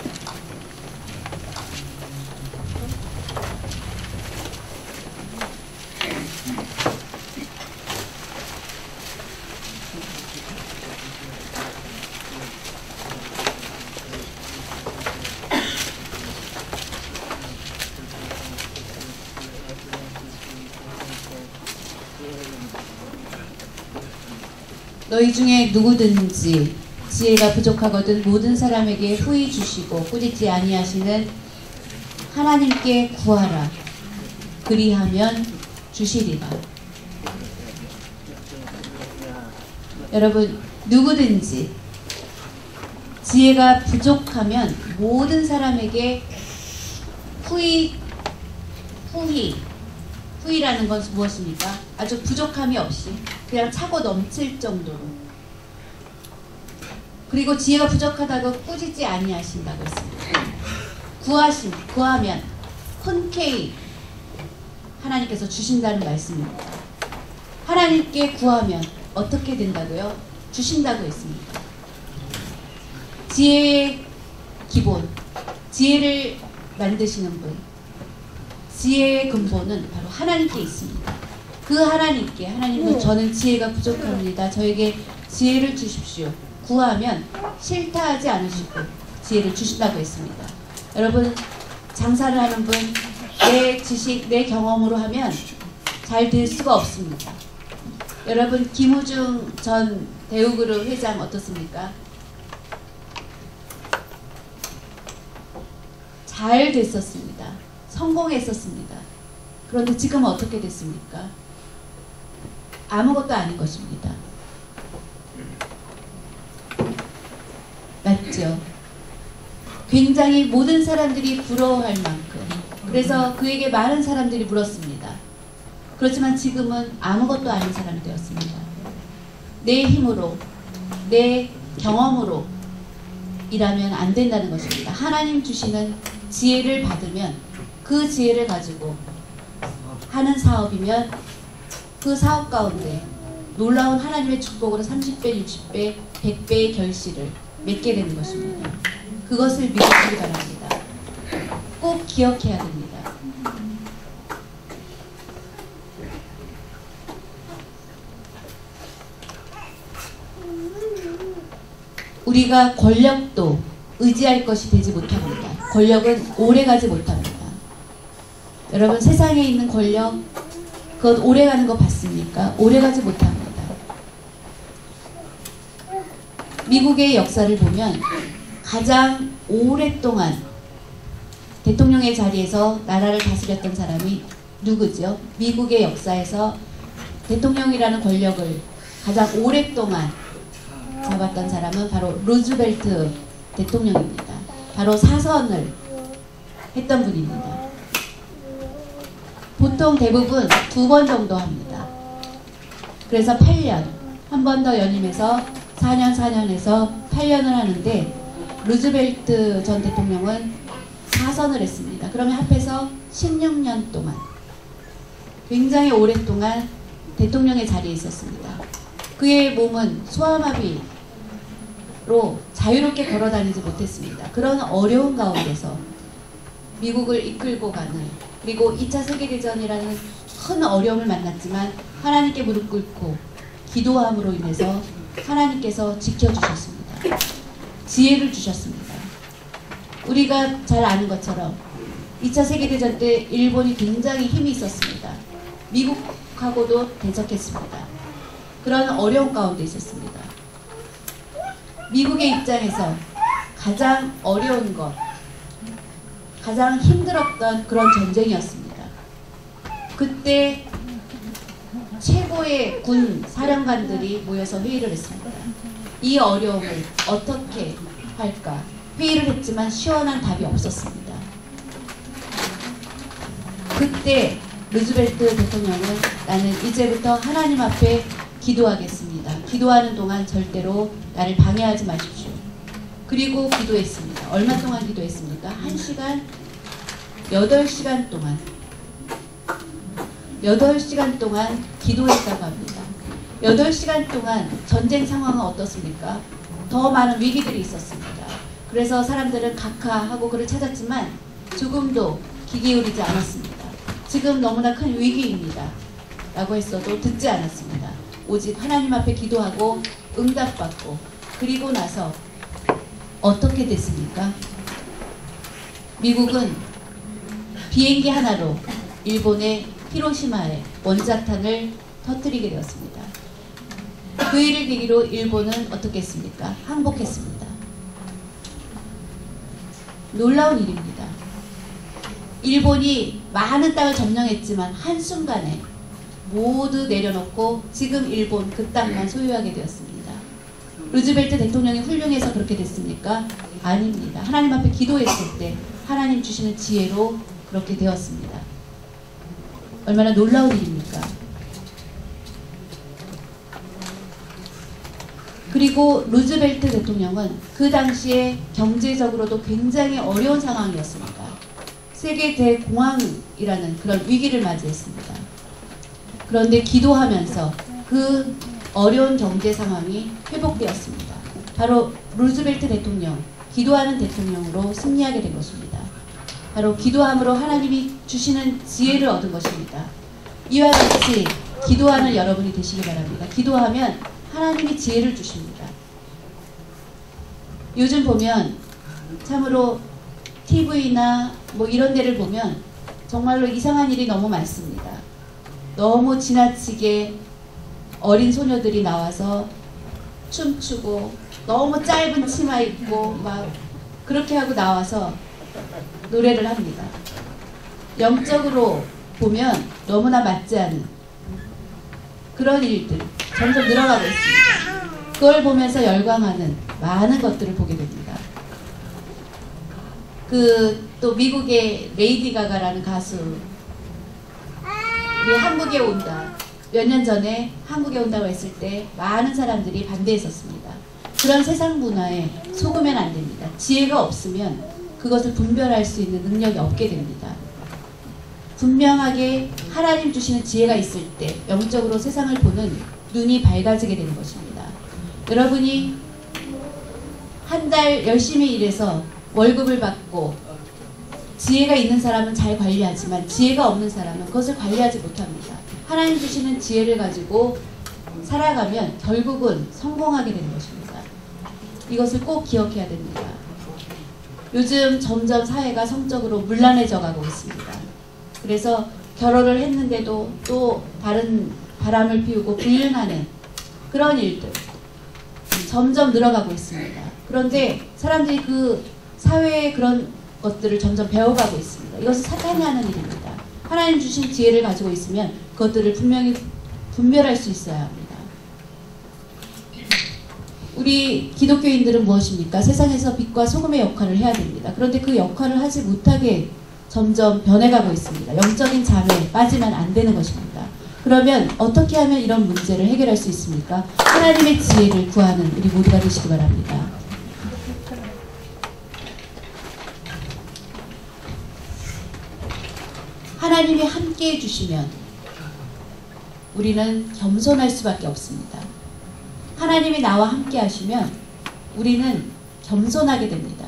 너희 중에 누구든지 지혜가 부족하거든 모든 사람에게 후히 주시고 꾸짖지 아니하시는 하나님께 구하라. 그리하면 주시리라. 여러분, 누구든지 지혜가 부족하면 모든 사람에게 후히라는 것은 무엇입니까? 아주 부족함이 없이 그냥 차고 넘칠 정도로. 그리고 지혜가 부족하다고 꾸짖지 아니하신다고 했습니다. 구하면 흔쾌히 하나님께서 주신다는 말씀입니다. 하나님께 구하면 어떻게 된다고요? 주신다고 했습니다. 지혜의 기본, 지혜를 만드시는 분, 지혜의 근본은 바로 하나님께 있습니다. 그 하나님은 저는 지혜가 부족합니다. 저에게 지혜를 주십시오. 구하면 싫다 하지 않으시고 지혜를 주신다고 했습니다. 여러분, 장사를 하는 분, 내 지식, 내 경험으로 하면 잘 될 수가 없습니다. 여러분, 김우중 전 대우그룹 회장 어떻습니까? 잘 됐었습니다. 성공했었습니다. 그런데 지금은 어떻게 됐습니까? 아무것도 아닌 것입니다. 맞죠? 굉장히 모든 사람들이 부러워할 만큼, 그래서 그에게 많은 사람들이 물었습니다. 그렇지만 지금은 아무것도 아닌 사람이 되었습니다. 내 힘으로, 내 경험으로 일하면 안 된다는 것입니다. 하나님 주시는 지혜를 받으면 그 지혜를 가지고 하는 사업이면 그 사업 가운데 놀라운 하나님의 축복으로 30배, 60배, 100배의 결실을 맺게 되는 것입니다. 그것을 믿으시기 바랍니다. 꼭 기억해야 됩니다. 우리 우리가 권력도 의지할 것이 되지 못합니다. 권력은 오래가지 못합니다. 여러분, 세상에 있는 권력, 그것 오래가는 거 봤습니까? 오래가지 못합니다. 미국의 역사를 보면 가장 오랫동안 대통령의 자리에서 나라를 다스렸던 사람이 누구죠? 미국의 역사에서 대통령이라는 권력을 가장 오랫동안 잡았던 사람은 바로 루즈벨트 대통령입니다. 바로 사선을 했던 분입니다. 보통 대부분 2번 정도 합니다. 그래서 8년, 한 번 더 연임해서 4년에서 8년을 하는데, 루즈벨트 전 대통령은 4선을 했습니다. 그러면 합해서 16년 동안 굉장히 오랫동안 대통령의 자리에 있었습니다. 그의 몸은 소아마비로 자유롭게 걸어다니지 못했습니다. 그런 어려운 가운데서 미국을 이끌고 가는, 그리고 2차 세계대전이라는 큰 어려움을 만났지만 하나님께 무릎 꿇고 기도함으로 인해서 하나님께서 지켜주셨습니다. 지혜를 주셨습니다. 우리가 잘 아는 것처럼 2차 세계대전 때 일본이 굉장히 힘이 있었습니다. 미국하고도 대적했습니다. 그런 어려운 가운데 있었습니다. 미국의 입장에서 가장 어려운 것, 가장 힘들었던 그런 전쟁이었습니다. 그때 최고의 군 사령관들이 모여서 회의를 했습니다. 이 어려움을 어떻게 할까? 회의를 했지만 시원한 답이 없었습니다. 그때 루즈벨트 대통령은 나는 이제부터 하나님 앞에 기도하겠습니다. 기도하는 동안 절대로 나를 방해하지 마십시오. 그리고 기도했습니다. 얼마 동안 기도했습니까? 1시간, 8시간 동안. 8시간 동안 기도했다고 합니다. 8시간 동안 전쟁 상황은 어떻습니까? 더 많은 위기들이 있었습니다. 그래서 사람들은 각하하고 그를 찾았지만 조금도 귀 기울이지 않았습니다. 지금 너무나 큰 위기입니다. 라고 했어도 듣지 않았습니다. 오직 하나님 앞에 기도하고 응답받고, 그리고 나서 어떻게 됐습니까? 미국은 비행기 하나로 일본의 히로시마에 원자탄을 터뜨리게 되었습니다. 그 일을 계기로 일본은 어떻게 했습니까? 항복했습니다. 놀라운 일입니다. 일본이 많은 땅을 점령했지만 한순간에 모두 내려놓고 지금 일본 그 땅만 소유하게 되었습니다. 루즈벨트 대통령이 훌륭해서 그렇게 됐습니까? 아닙니다. 하나님 앞에 기도했을 때 하나님 주시는 지혜로 그렇게 되었습니다. 얼마나 놀라운 일입니까? 그리고 루즈벨트 대통령은 그 당시에 경제적으로도 굉장히 어려운 상황이었습니다. 세계 대공황이라는 그런 위기를 맞이했습니다. 그런데 기도하면서 그 어려운 경제 상황이 회복되었습니다. 바로 루즈벨트 대통령, 기도하는 대통령으로 승리하게 된 것입니다. 바로 기도함으로 하나님이 주시는 지혜를 얻은 것입니다. 이와 같이 기도하는 여러분이 되시기 바랍니다. 기도하면 하나님이 지혜를 주십니다. 요즘 보면 참으로 TV나 뭐 이런 데를 보면 정말로 이상한 일이 너무 많습니다. 너무 지나치게 어린 소녀들이 나와서 춤추고 너무 짧은 치마 입고 막 그렇게 하고 나와서 노래를 합니다. 영적으로 보면 너무나 맞지 않은 그런 일들 점점 늘어나고 있습니다. 그걸 보면서 열광하는 많은 것들을 보게 됩니다. 또 미국의 레이디 가가라는 가수, 우리 한국에 온다, 몇 년 전에 한국에 온다고 했을 때 많은 사람들이 반대했었습니다. 그런 세상 문화에 속으면 안 됩니다. 지혜가 없으면 그것을 분별할 수 있는 능력이 없게 됩니다. 분명하게 하나님 주시는 지혜가 있을 때 영적으로 세상을 보는 눈이 밝아지게 되는 것입니다. 여러분이 한 달 열심히 일해서 월급을 받고 지혜가 있는 사람은 잘 관리하지만 지혜가 없는 사람은 그것을 관리하지 못합니다. 하나님 주시는 지혜를 가지고 살아가면 결국은 성공하게 되는 것입니다. 이것을 꼭 기억해야 됩니다. 요즘 점점 사회가 성적으로 문란해져 가고 있습니다. 그래서 결혼을 했는데도 또 다른 바람을 피우고 불륜하는 그런 일들 점점 늘어가고 있습니다. 그런데 사람들이 그 사회의 그런 것들을 점점 배워가고 있습니다. 이것은 사탄이 하는 일입니다. 하나님 주신 지혜를 가지고 있으면 그것들을 분명히 분별할 수 있어야 합니다. 우리 기독교인들은 무엇입니까? 세상에서 빛과 소금의 역할을 해야 됩니다. 그런데 그 역할을 하지 못하게 점점 변해가고 있습니다. 영적인 잠에 빠지면 안 되는 것입니다. 그러면 어떻게 하면 이런 문제를 해결할 수 있습니까? 하나님의 지혜를 구하는 우리 모두가 되시기 바랍니다. 하나님이 함께 해주시면 우리는 겸손할 수밖에 없습니다. 하나님이 나와 함께 하시면 우리는 겸손하게 됩니다.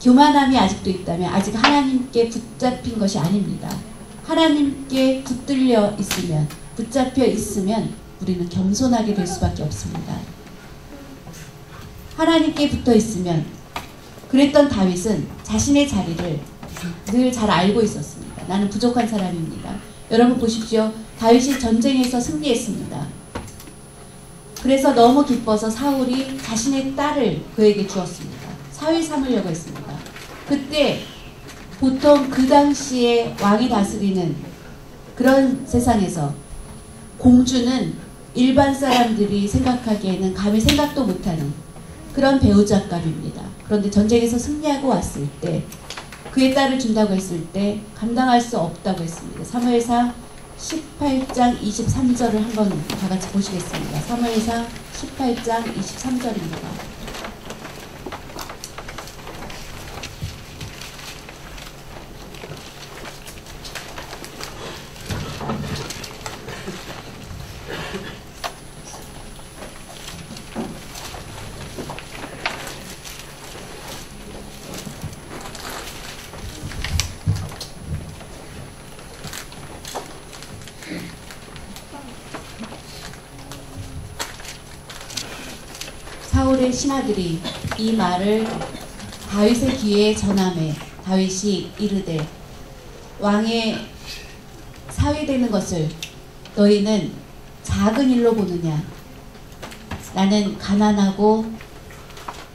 교만함이 아직도 있다면 아직 하나님께 붙잡힌 것이 아닙니다. 하나님께 붙들려 있으면, 붙잡혀 있으면 우리는 겸손하게 될 수밖에 없습니다. 하나님께 붙어 있으면, 그랬던 다윗은 자신의 자리를 늘 잘 알고 있었습니다. 나는 부족한 사람입니다. 여러분 보십시오. 다윗이 전쟁에서 승리했습니다. 그래서 너무 기뻐서 사울이 자신의 딸을 그에게 주었습니다. 사위 삼으려고 했습니다. 그때 보통 그 당시에 왕이 다스리는 그런 세상에서 공주는 일반 사람들이 생각하기에는 감히 생각도 못하는 그런 배우자감입니다. 그런데 전쟁에서 승리하고 왔을 때 그의 딸을 준다고 했을 때 감당할 수 없다고 했습니다. 사무엘상 18장 23절을 한번 다 같이 보시겠습니다. 사무엘상 18장 23절입니다. 사울의 신하들이 이 말을 다윗의 귀에 전하매 다윗이 이르되 왕의 사위되는 것을 너희는 작은 일로 보느냐? 나는 가난하고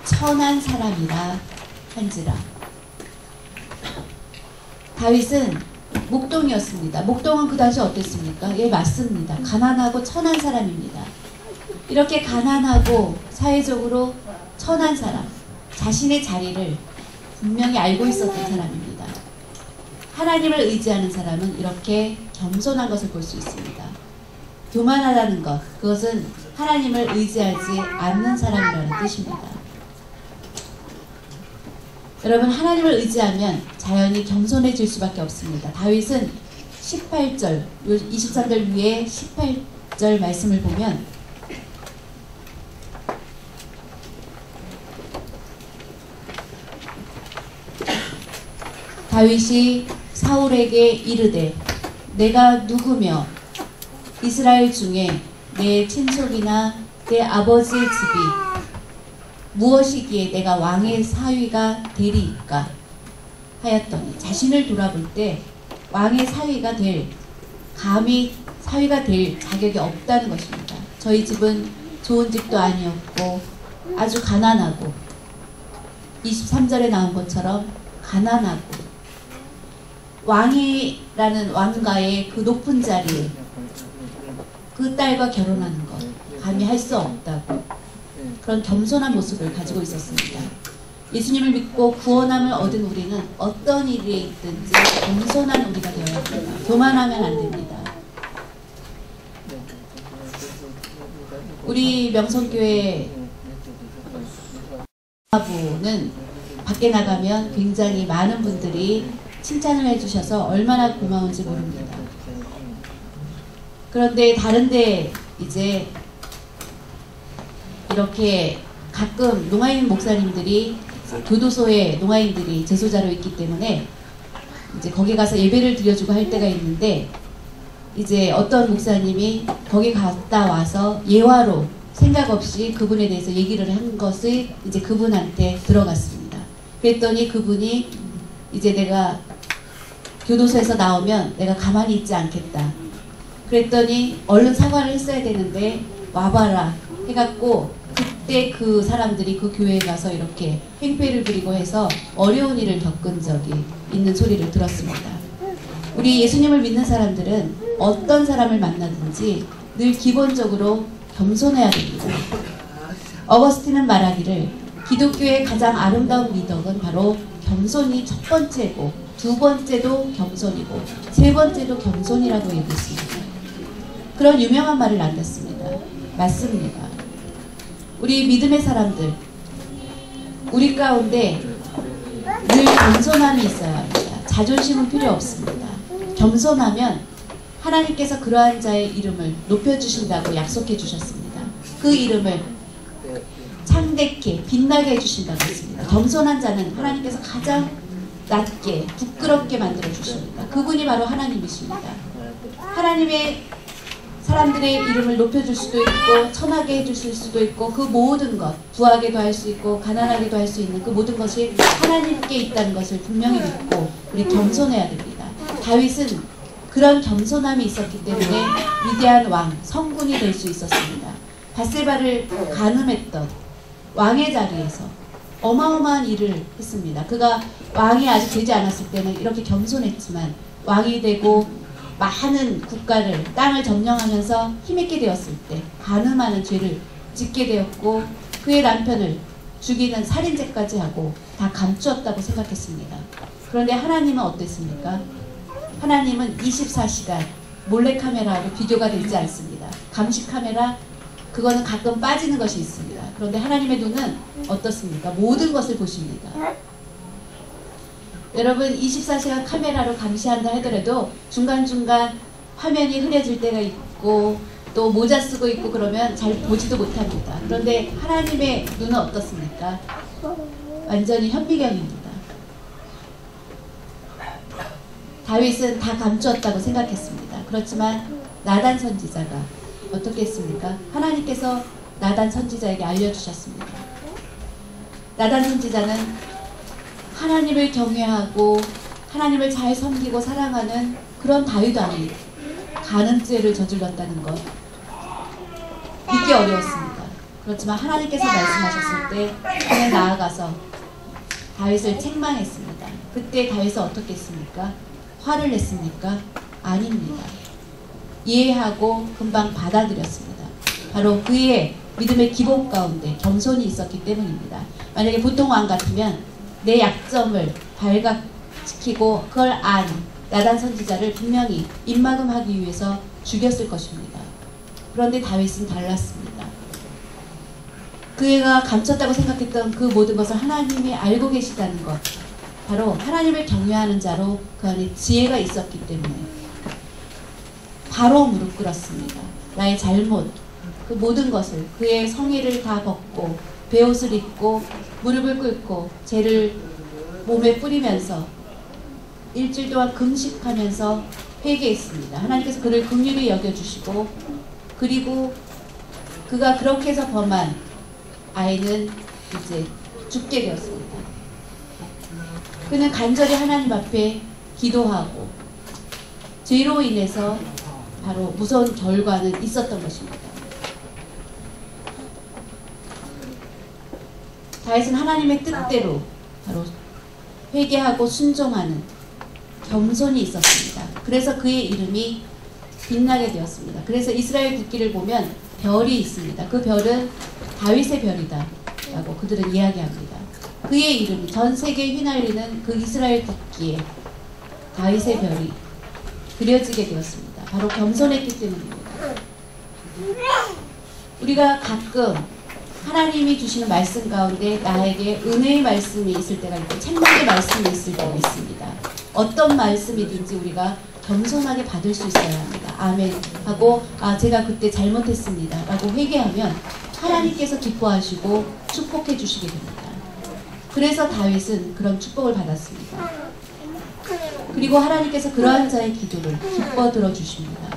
천한 사람이라 한지라. 다윗은 목동이었습니다. 목동은 그 당시 어땠습니까? 예, 맞습니다. 가난하고 천한 사람입니다. 이렇게 가난하고 사회적으로 천한 사람, 자신의 자리를 분명히 알고 있었던 사람입니다. 하나님을 의지하는 사람은 이렇게 겸손한 것을 볼 수 있습니다. 교만하다는 것, 그것은 하나님을 의지하지 않는 사람이라는 뜻입니다. 여러분, 하나님을 의지하면 자연히 겸손해질 수밖에 없습니다. 다윗은 18절, 23절 위에 18절 말씀을 보면 다윗이 사울에게 이르되 내가 누구며 이스라엘 중에 내 친속이나 내 아버지의 집이 무엇이기에 내가 왕의 사위가 되리이까 하였더니 자신을 돌아볼 때 왕의 사위가 감히 사위가 될 자격이 없다는 것입니다. 저희 집은 좋은 집도 아니었고 아주 가난하고 23절에 나온 것처럼 가난하고 왕이라는 왕가의 그 높은 자리에 그 딸과 결혼하는 것 감히 할 수 없다고 그런 겸손한 모습을 가지고 있었습니다. 예수님을 믿고 구원함을 얻은 우리는 어떤 일에 있든지 겸손한 우리가 되어야 합니다. 교만하면 안 됩니다. 우리 명성교회 부는 밖에 나가면 굉장히 많은 분들이 칭찬을 해주셔서 얼마나 고마운지 모릅니다. 그런데 다른데 이제 이렇게 가끔 농아인 목사님들이 교도소에 농아인들이 재소자로 있기 때문에 이제 거기 가서 예배를 드려주고 할 때가 있는데 이제 어떤 목사님이 거기 갔다 와서 예화로 생각 없이 그분에 대해서 얘기를 한 것이 이제 그분한테 들어갔습니다. 그랬더니 그분이 이제 내가 교도소에서 나오면 내가 가만히 있지 않겠다. 그랬더니 얼른 사과를 했어야 되는데 와봐라 해갖고 그때 그 사람들이 그 교회에 가서 이렇게 행패를 부리고 해서 어려운 일을 겪은 적이 있는 소리를 들었습니다. 우리 예수님을 믿는 사람들은 어떤 사람을 만나든지 늘 기본적으로 겸손해야 됩니다. 어거스틴은 말하기를 기독교의 가장 아름다운 미덕은 바로 겸손이 첫 번째고 두 번째도 겸손이고 세 번째도 겸손이라고 얘기했습니다. 그런 유명한 말을 남겼습니다. 맞습니다. 우리 믿음의 사람들, 우리 가운데 늘 겸손함이 있어야 합니다. 자존심은 필요 없습니다. 겸손하면 하나님께서 그러한 자의 이름을 높여주신다고 약속해 주셨습니다. 그 이름을 창대케 빛나게 해주신다고 했습니다. 겸손한 자는 하나님께서 가장 낮게 부끄럽게 만들어 주십니다. 그분이 바로 하나님이십니다. 하나님의 사람들의 이름을 높여줄 수도 있고 천하게 해주실 수도 있고 그 모든 것 부하게도 할 수 있고 가난하게도 할 수 있는 그 모든 것이 하나님께 있다는 것을 분명히 믿고 우리 겸손해야 됩니다. 다윗은 그런 겸손함이 있었기 때문에 위대한 왕, 성군이 될 수 있었습니다. 밧세바를 간음했던 왕의 자리에서 어마어마한 일을 했습니다. 그가 왕이 아직 되지 않았을 때는 이렇게 겸손했지만 왕이 되고 많은 국가를 땅을 점령하면서 힘있게 되었을 때 간음하는 죄를 짓게 되었고 그의 남편을 죽이는 살인죄까지 하고 다 감추었다고 생각했습니다. 그런데 하나님은 어땠습니까? 하나님은 24시간 몰래카메라하고 비교가 되지 않습니다. 감시카메라 그거는 가끔 빠지는 것이 있습니다. 그런데 하나님의 눈은 어떻습니까? 모든 것을 보십니다. 여러분 24시간 카메라로 감시한다 하더라도 중간중간 화면이 흐려질 때가 있고 또 모자 쓰고 있고 그러면 잘 보지도 못합니다. 그런데 하나님의 눈은 어떻습니까? 완전히 현미경입니다. 다윗은 다 감추었다고 생각했습니다. 그렇지만 나단 선지자가 어떻게 했습니까? 하나님께서 나단 선지자에게 알려주셨습니다. 나단 선지자는 하나님을 경외하고 하나님을 잘 섬기고 사랑하는 그런 다윗 왕이 간음죄를 저질렀다는 것 믿기 어려웠습니다. 그렇지만 하나님께서 말씀하셨을 때 그는 나아가서 다윗을 책망했습니다. 그때 다윗은 어떻게 했습니까? 화를 냈습니까? 아닙니다. 이해하고 금방 받아들였습니다. 바로 그의 믿음의 기본 가운데 겸손이 있었기 때문입니다. 만약에 보통 왕 같으면 내 약점을 발각시키고 그걸 안 나단 선지자를 분명히 입막음하기 위해서 죽였을 것입니다. 그런데 다윗은 달랐습니다. 그가 감췄다고 생각했던 그 모든 것을 하나님이 알고 계시다는 것, 바로 하나님을 경외하는 자로 그 안에 지혜가 있었기 때문에 바로 무릎 꿇었습니다. 나의 잘못, 그 모든 것을 그의 성의를 다 벗고 베옷을 입고 무릎을 꿇고 죄를 몸에 뿌리면서 일주일 동안 금식하면서 회개했습니다. 하나님께서 그를 긍휼히 여겨주시고 그리고 그가 그렇게 해서 범한 아이는 이제 죽게 되었습니다. 그는 간절히 하나님 앞에 기도하고 죄로 인해서 바로 무서운 결과는 있었던 것입니다. 다윗은 하나님의 뜻대로 바로 회개하고 순종하는 겸손이 있었습니다. 그래서 그의 이름이 빛나게 되었습니다. 그래서 이스라엘 국기를 보면 별이 있습니다. 그 별은 다윗의 별이다 라고 그들은 이야기합니다. 그의 이름이 전 세계에 휘날리는 그 이스라엘 국기에 다윗의 별이 그려지게 되었습니다. 바로 겸손했기 때문입니다. 우리가 가끔 하나님이 주시는 말씀 가운데 나에게 은혜의 말씀이 있을 때가 있고 책망의 말씀이 있을 때가 있습니다. 어떤 말씀이든지 우리가 겸손하게 받을 수 있어야 합니다. 아멘 하고 제가 그때 잘못했습니다 라고 회개하면 하나님께서 기뻐하시고 축복해 주시게 됩니다. 그래서 다윗은 그런 축복을 받았습니다. 그리고 하나님께서 그러한 자의 기도를 기뻐 들어주십니다.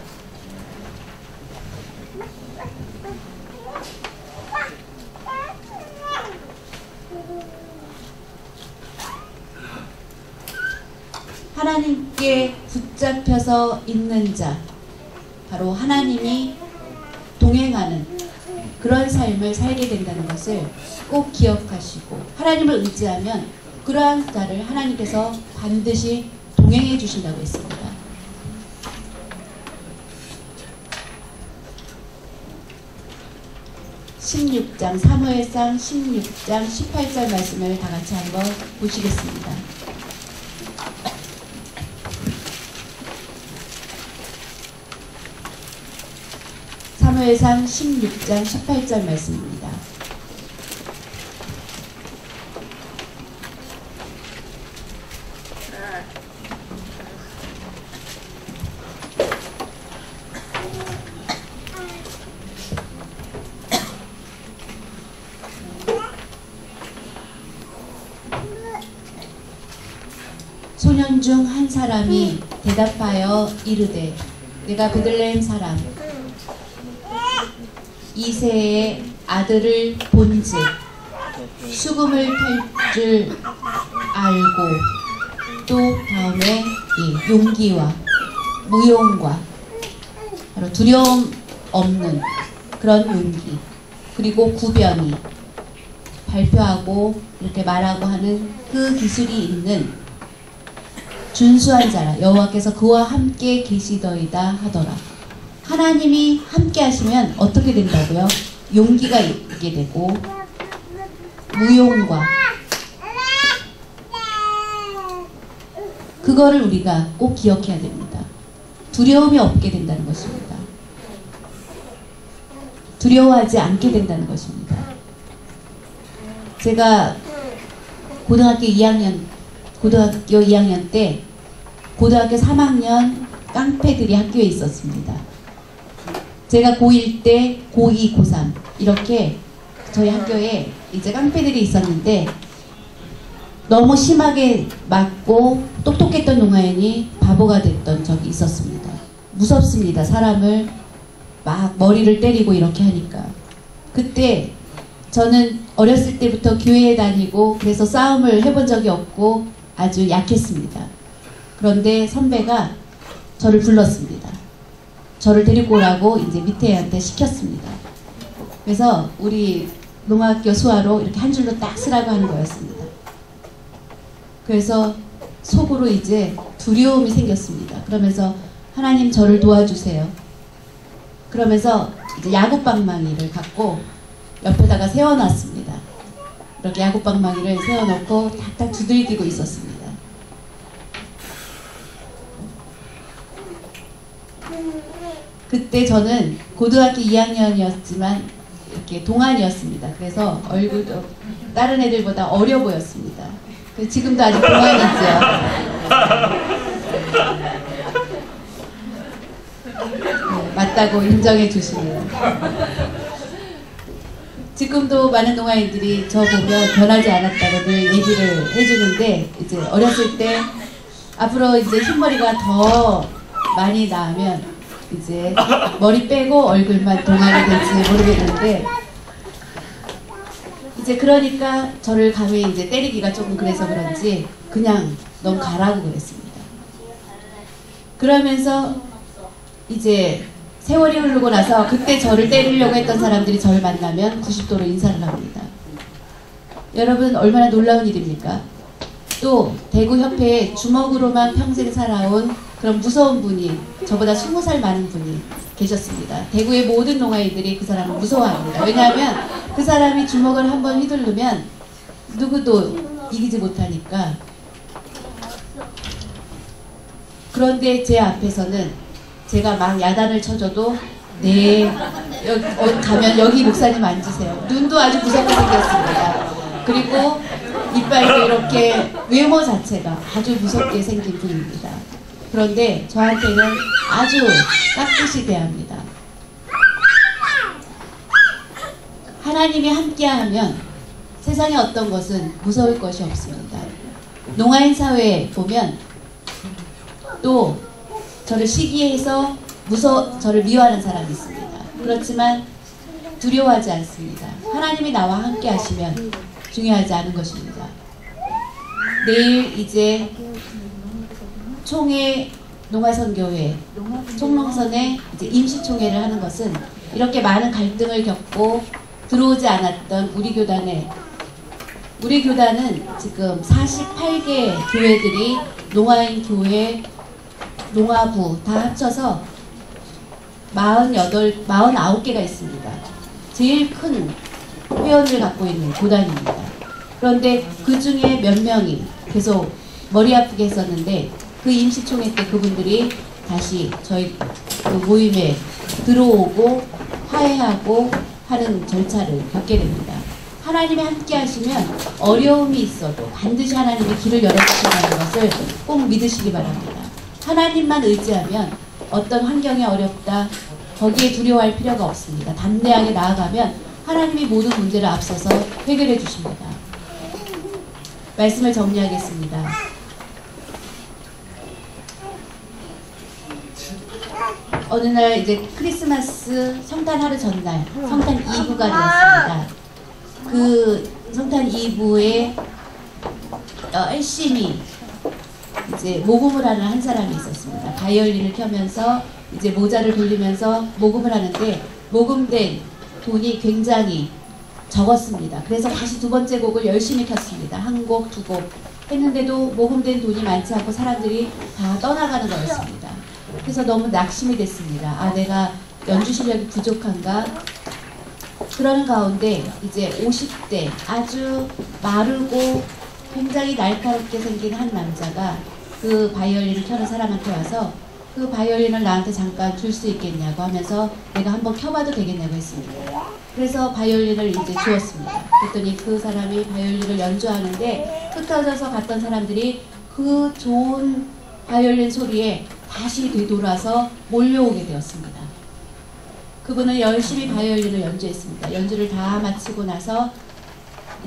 하나님께 붙잡혀서 있는 자, 바로 하나님이 동행하는 그런 삶을 살게 된다는 것을 꼭 기억하시고, 하나님을 의지하면 그러한 자를 하나님께서 반드시 동행해 주신다고 했습니다. 사무엘상 16장 18절 말씀을 다 같이 한번 보시겠습니다. 사무엘상 16장 18절 말씀입니다. 소년 중 한 사람이 대답하여 이르되, 내가 베들레헴 사람 이새의 아들을 본즉 수금을 탈 줄 알고, 또 다음에 용기와 무용과 바로 두려움 없는 그런 용기, 그리고 구변이 발표하고 이렇게 말하고 하는 그 기술이 있는 준수한 자라. 여호와께서 그와 함께 계시더이다 하더라. 하나님이 함께 하시면 어떻게 된다고요? 용기가 있게 되고, 무용과, 그거를 우리가 꼭 기억해야 됩니다. 두려움이 없게 된다는 것입니다. 두려워하지 않게 된다는 것입니다. 제가 고등학교 2학년 때 고등학교 3학년 깡패들이 학교에 있었습니다. 제가 고1 때 고2, 고3 이렇게 저희 학교에 이제 깡패들이 있었는데, 너무 심하게 맞고 똑똑했던 농아인이 바보가 됐던 적이 있었습니다. 무섭습니다. 사람을 막 머리를 때리고 이렇게 하니까. 그때 저는 어렸을 때부터 교회에 다니고 그래서 싸움을 해본 적이 없고 아주 약했습니다. 그런데 선배가 저를 불렀습니다. 저를 데리고 오라고 이제 밑에 애한테 시켰습니다. 그래서 우리 농학교 수화로 이렇게 한 줄로 딱 쓰라고 하는 거였습니다. 그래서 속으로 이제 두려움이 생겼습니다. 그러면서 하나님 저를 도와주세요. 그러면서 이제 야구방망이를 갖고 옆에다가 세워놨습니다. 이렇게 야구방망이를 세워놓고 탁탁 두들기고 있었습니다. 그때 저는 고등학교 2학년이었지만 이렇게 동안이었습니다. 그래서 얼굴도 다른 애들보다 어려 보였습니다. 지금도 아직 동안이죠. 네, 맞다고 인정해 주시네요. 지금도 많은 동아이들이 저 보면 변하지 않았다고 늘 얘기를 해주는데, 이제 어렸을 때 앞으로 이제 흰머리가 더 많이 나면 이제 머리 빼고 얼굴만 동안이 될지 모르겠는데, 이제 그러니까 저를 감히 이제 때리기가 조금 그래서 그런지 그냥 넌 가라고 그랬습니다. 그러면서 이제 세월이 흐르고 나서 그때 저를 때리려고 했던 사람들이 저를 만나면 90도로 인사를 합니다. 여러분, 얼마나 놀라운 일입니까? 또 대구협회에 주먹으로만 평생 살아온 그런 무서운 분이, 저보다 20살 많은 분이 계셨습니다. 대구의 모든 농아이들이 그 사람을 무서워합니다. 왜냐하면 그 사람이 주먹을 한번 휘두르면 누구도 이기지 못하니까. 그런데 제 앞에서는 제가 막 야단을 쳐줘도 네, 가면 여기 목사님 앉으세요. 눈도 아주 무섭게 생겼습니다. 그리고 이빨도 이렇게, 외모 자체가 아주 무섭게 생긴 분입니다. 그런데 저한테는 아주 깍듯이 대합니다. 하나님이 함께하면 세상에 어떤 것은 무서울 것이 없습니다. 농아인 사회에 보면 또 저를 시기해서 저를 미워하는 사람이 있습니다. 그렇지만 두려워하지 않습니다. 하나님이 나와 함께 하시면 중요하지 않은 것입니다. 내일 이제 총회 농화선교회 총농선에 이제 임시총회를 하는 것은 이렇게 많은 갈등을 겪고 들어오지 않았던 우리 교단은 지금 48개 교회들이 농화인 교회, 농화부 다 합쳐서 49개가 있습니다. 제일 큰 회원을 갖고 있는 교단입니다. 그런데 그 중에 몇 명이 계속 머리 아프게 했었는데 그 임시총회 때 그분들이 다시 저희 그 모임에 들어오고 화해하고 하는 절차를 겪게 됩니다. 하나님이 함께 하시면 어려움이 있어도 반드시 하나님이 길을 열어주신다는 것을 꼭 믿으시기 바랍니다. 하나님만 의지하면 어떤 환경이 어렵다 거기에 두려워할 필요가 없습니다. 담대하게 나아가면 하나님이 모든 문제를 앞서서 해결해 주십니다. 말씀을 정리하겠습니다. 어느 날 이제 크리스마스 성탄 하루 전날 성탄 2부가 되었습니다. 그 성탄 2부에 열심히 이제 모금을 하는 한 사람이 있었습니다. 바이올린을 켜면서 이제 모자를 돌리면서 모금을 하는데 모금된 돈이 굉장히 적었습니다. 그래서 다시 두 번째 곡을 열심히 켰습니다. 한 곡, 두 곡 했는데도 모금된 돈이 많지 않고 사람들이 다 떠나가는 거였습니다. 그래서 너무 낙심이 됐습니다. 아, 내가 연주 실력이 부족한가? 그러는 가운데 이제 50대 아주 마르고 굉장히 날카롭게 생긴 한 남자가 그 바이올린을 켜는 사람한테 와서 그 바이올린을 나한테 잠깐 줄 수 있겠냐고 하면서 내가 한번 켜봐도 되겠냐고 했습니다. 그래서 바이올린을 이제 주었습니다. 그랬더니 그 사람이 바이올린을 연주하는데 흩어져서 갔던 사람들이 그 좋은 바이올린 소리에 다시 되돌아서 몰려오게 되었습니다. 그분은 열심히 바이올린을 연주했습니다. 연주를 다 마치고 나서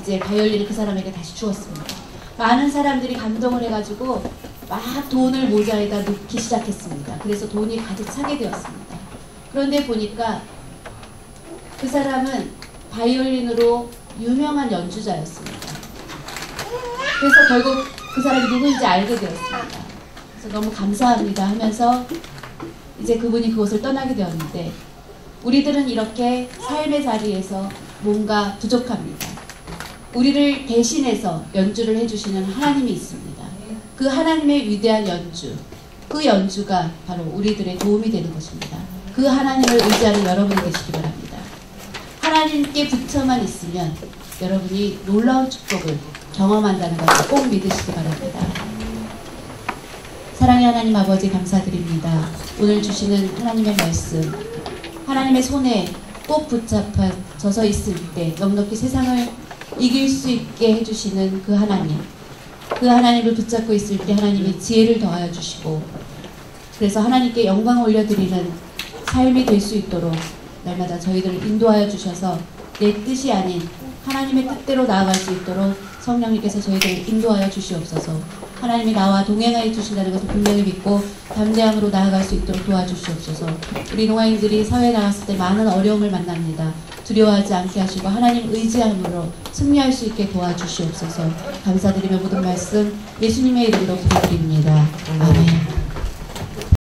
이제 바이올린을 그 사람에게 다시 주었습니다. 많은 사람들이 감동을 해가지고 막 돈을 모자에다 넣기 시작했습니다. 그래서 돈이 가득 차게 되었습니다. 그런데 보니까 그 사람은 바이올린으로 유명한 연주자였습니다. 그래서 결국 그 사람이 누구인지 알게 되었습니다. 그래서 너무 감사합니다 하면서 이제 그분이 그곳을 떠나게 되었는데 우리들은 이렇게 삶의 자리에서 뭔가 부족합니다. 우리를 대신해서 연주를 해주시는 하나님이 있습니다. 그 하나님의 위대한 연주, 그 연주가 바로 우리들의 도움이 되는 것입니다. 그 하나님을 의지하는 여러분이 되시기 바랍니다. 하나님께 붙여만 있으면 여러분이 놀라운 축복을 경험한다는 것을 꼭 믿으시기 바랍니다. 사랑의 하나님 아버지 감사드립니다. 오늘 주시는 하나님의 말씀, 하나님의 손에 꼭 붙잡혀서 있을 때 넉넉히 세상을 이길 수 있게 해주시는 그 하나님, 그 하나님을 붙잡고 있을 때 하나님이 지혜를 더하여 주시고 그래서 하나님께 영광 올려드리는 삶이 될 수 있도록 날마다 저희들을 인도하여 주셔서 내 뜻이 아닌 하나님의 뜻대로 나아갈 수 있도록 성령님께서 저희들을 인도하여 주시옵소서. 하나님이 나와 동행하여 주신다는 것을 분명히 믿고 담대함으로 나아갈 수 있도록 도와주시옵소서. 우리 농아인들이 사회에 나갔을 때 많은 어려움을 만납니다. 두려워하지 않게 하시고 하나님 의지함으로 승리할 수 있게 도와주시옵소서. 감사드리며 모든 말씀 예수님의 이름으로 기도드립니다. 아멘.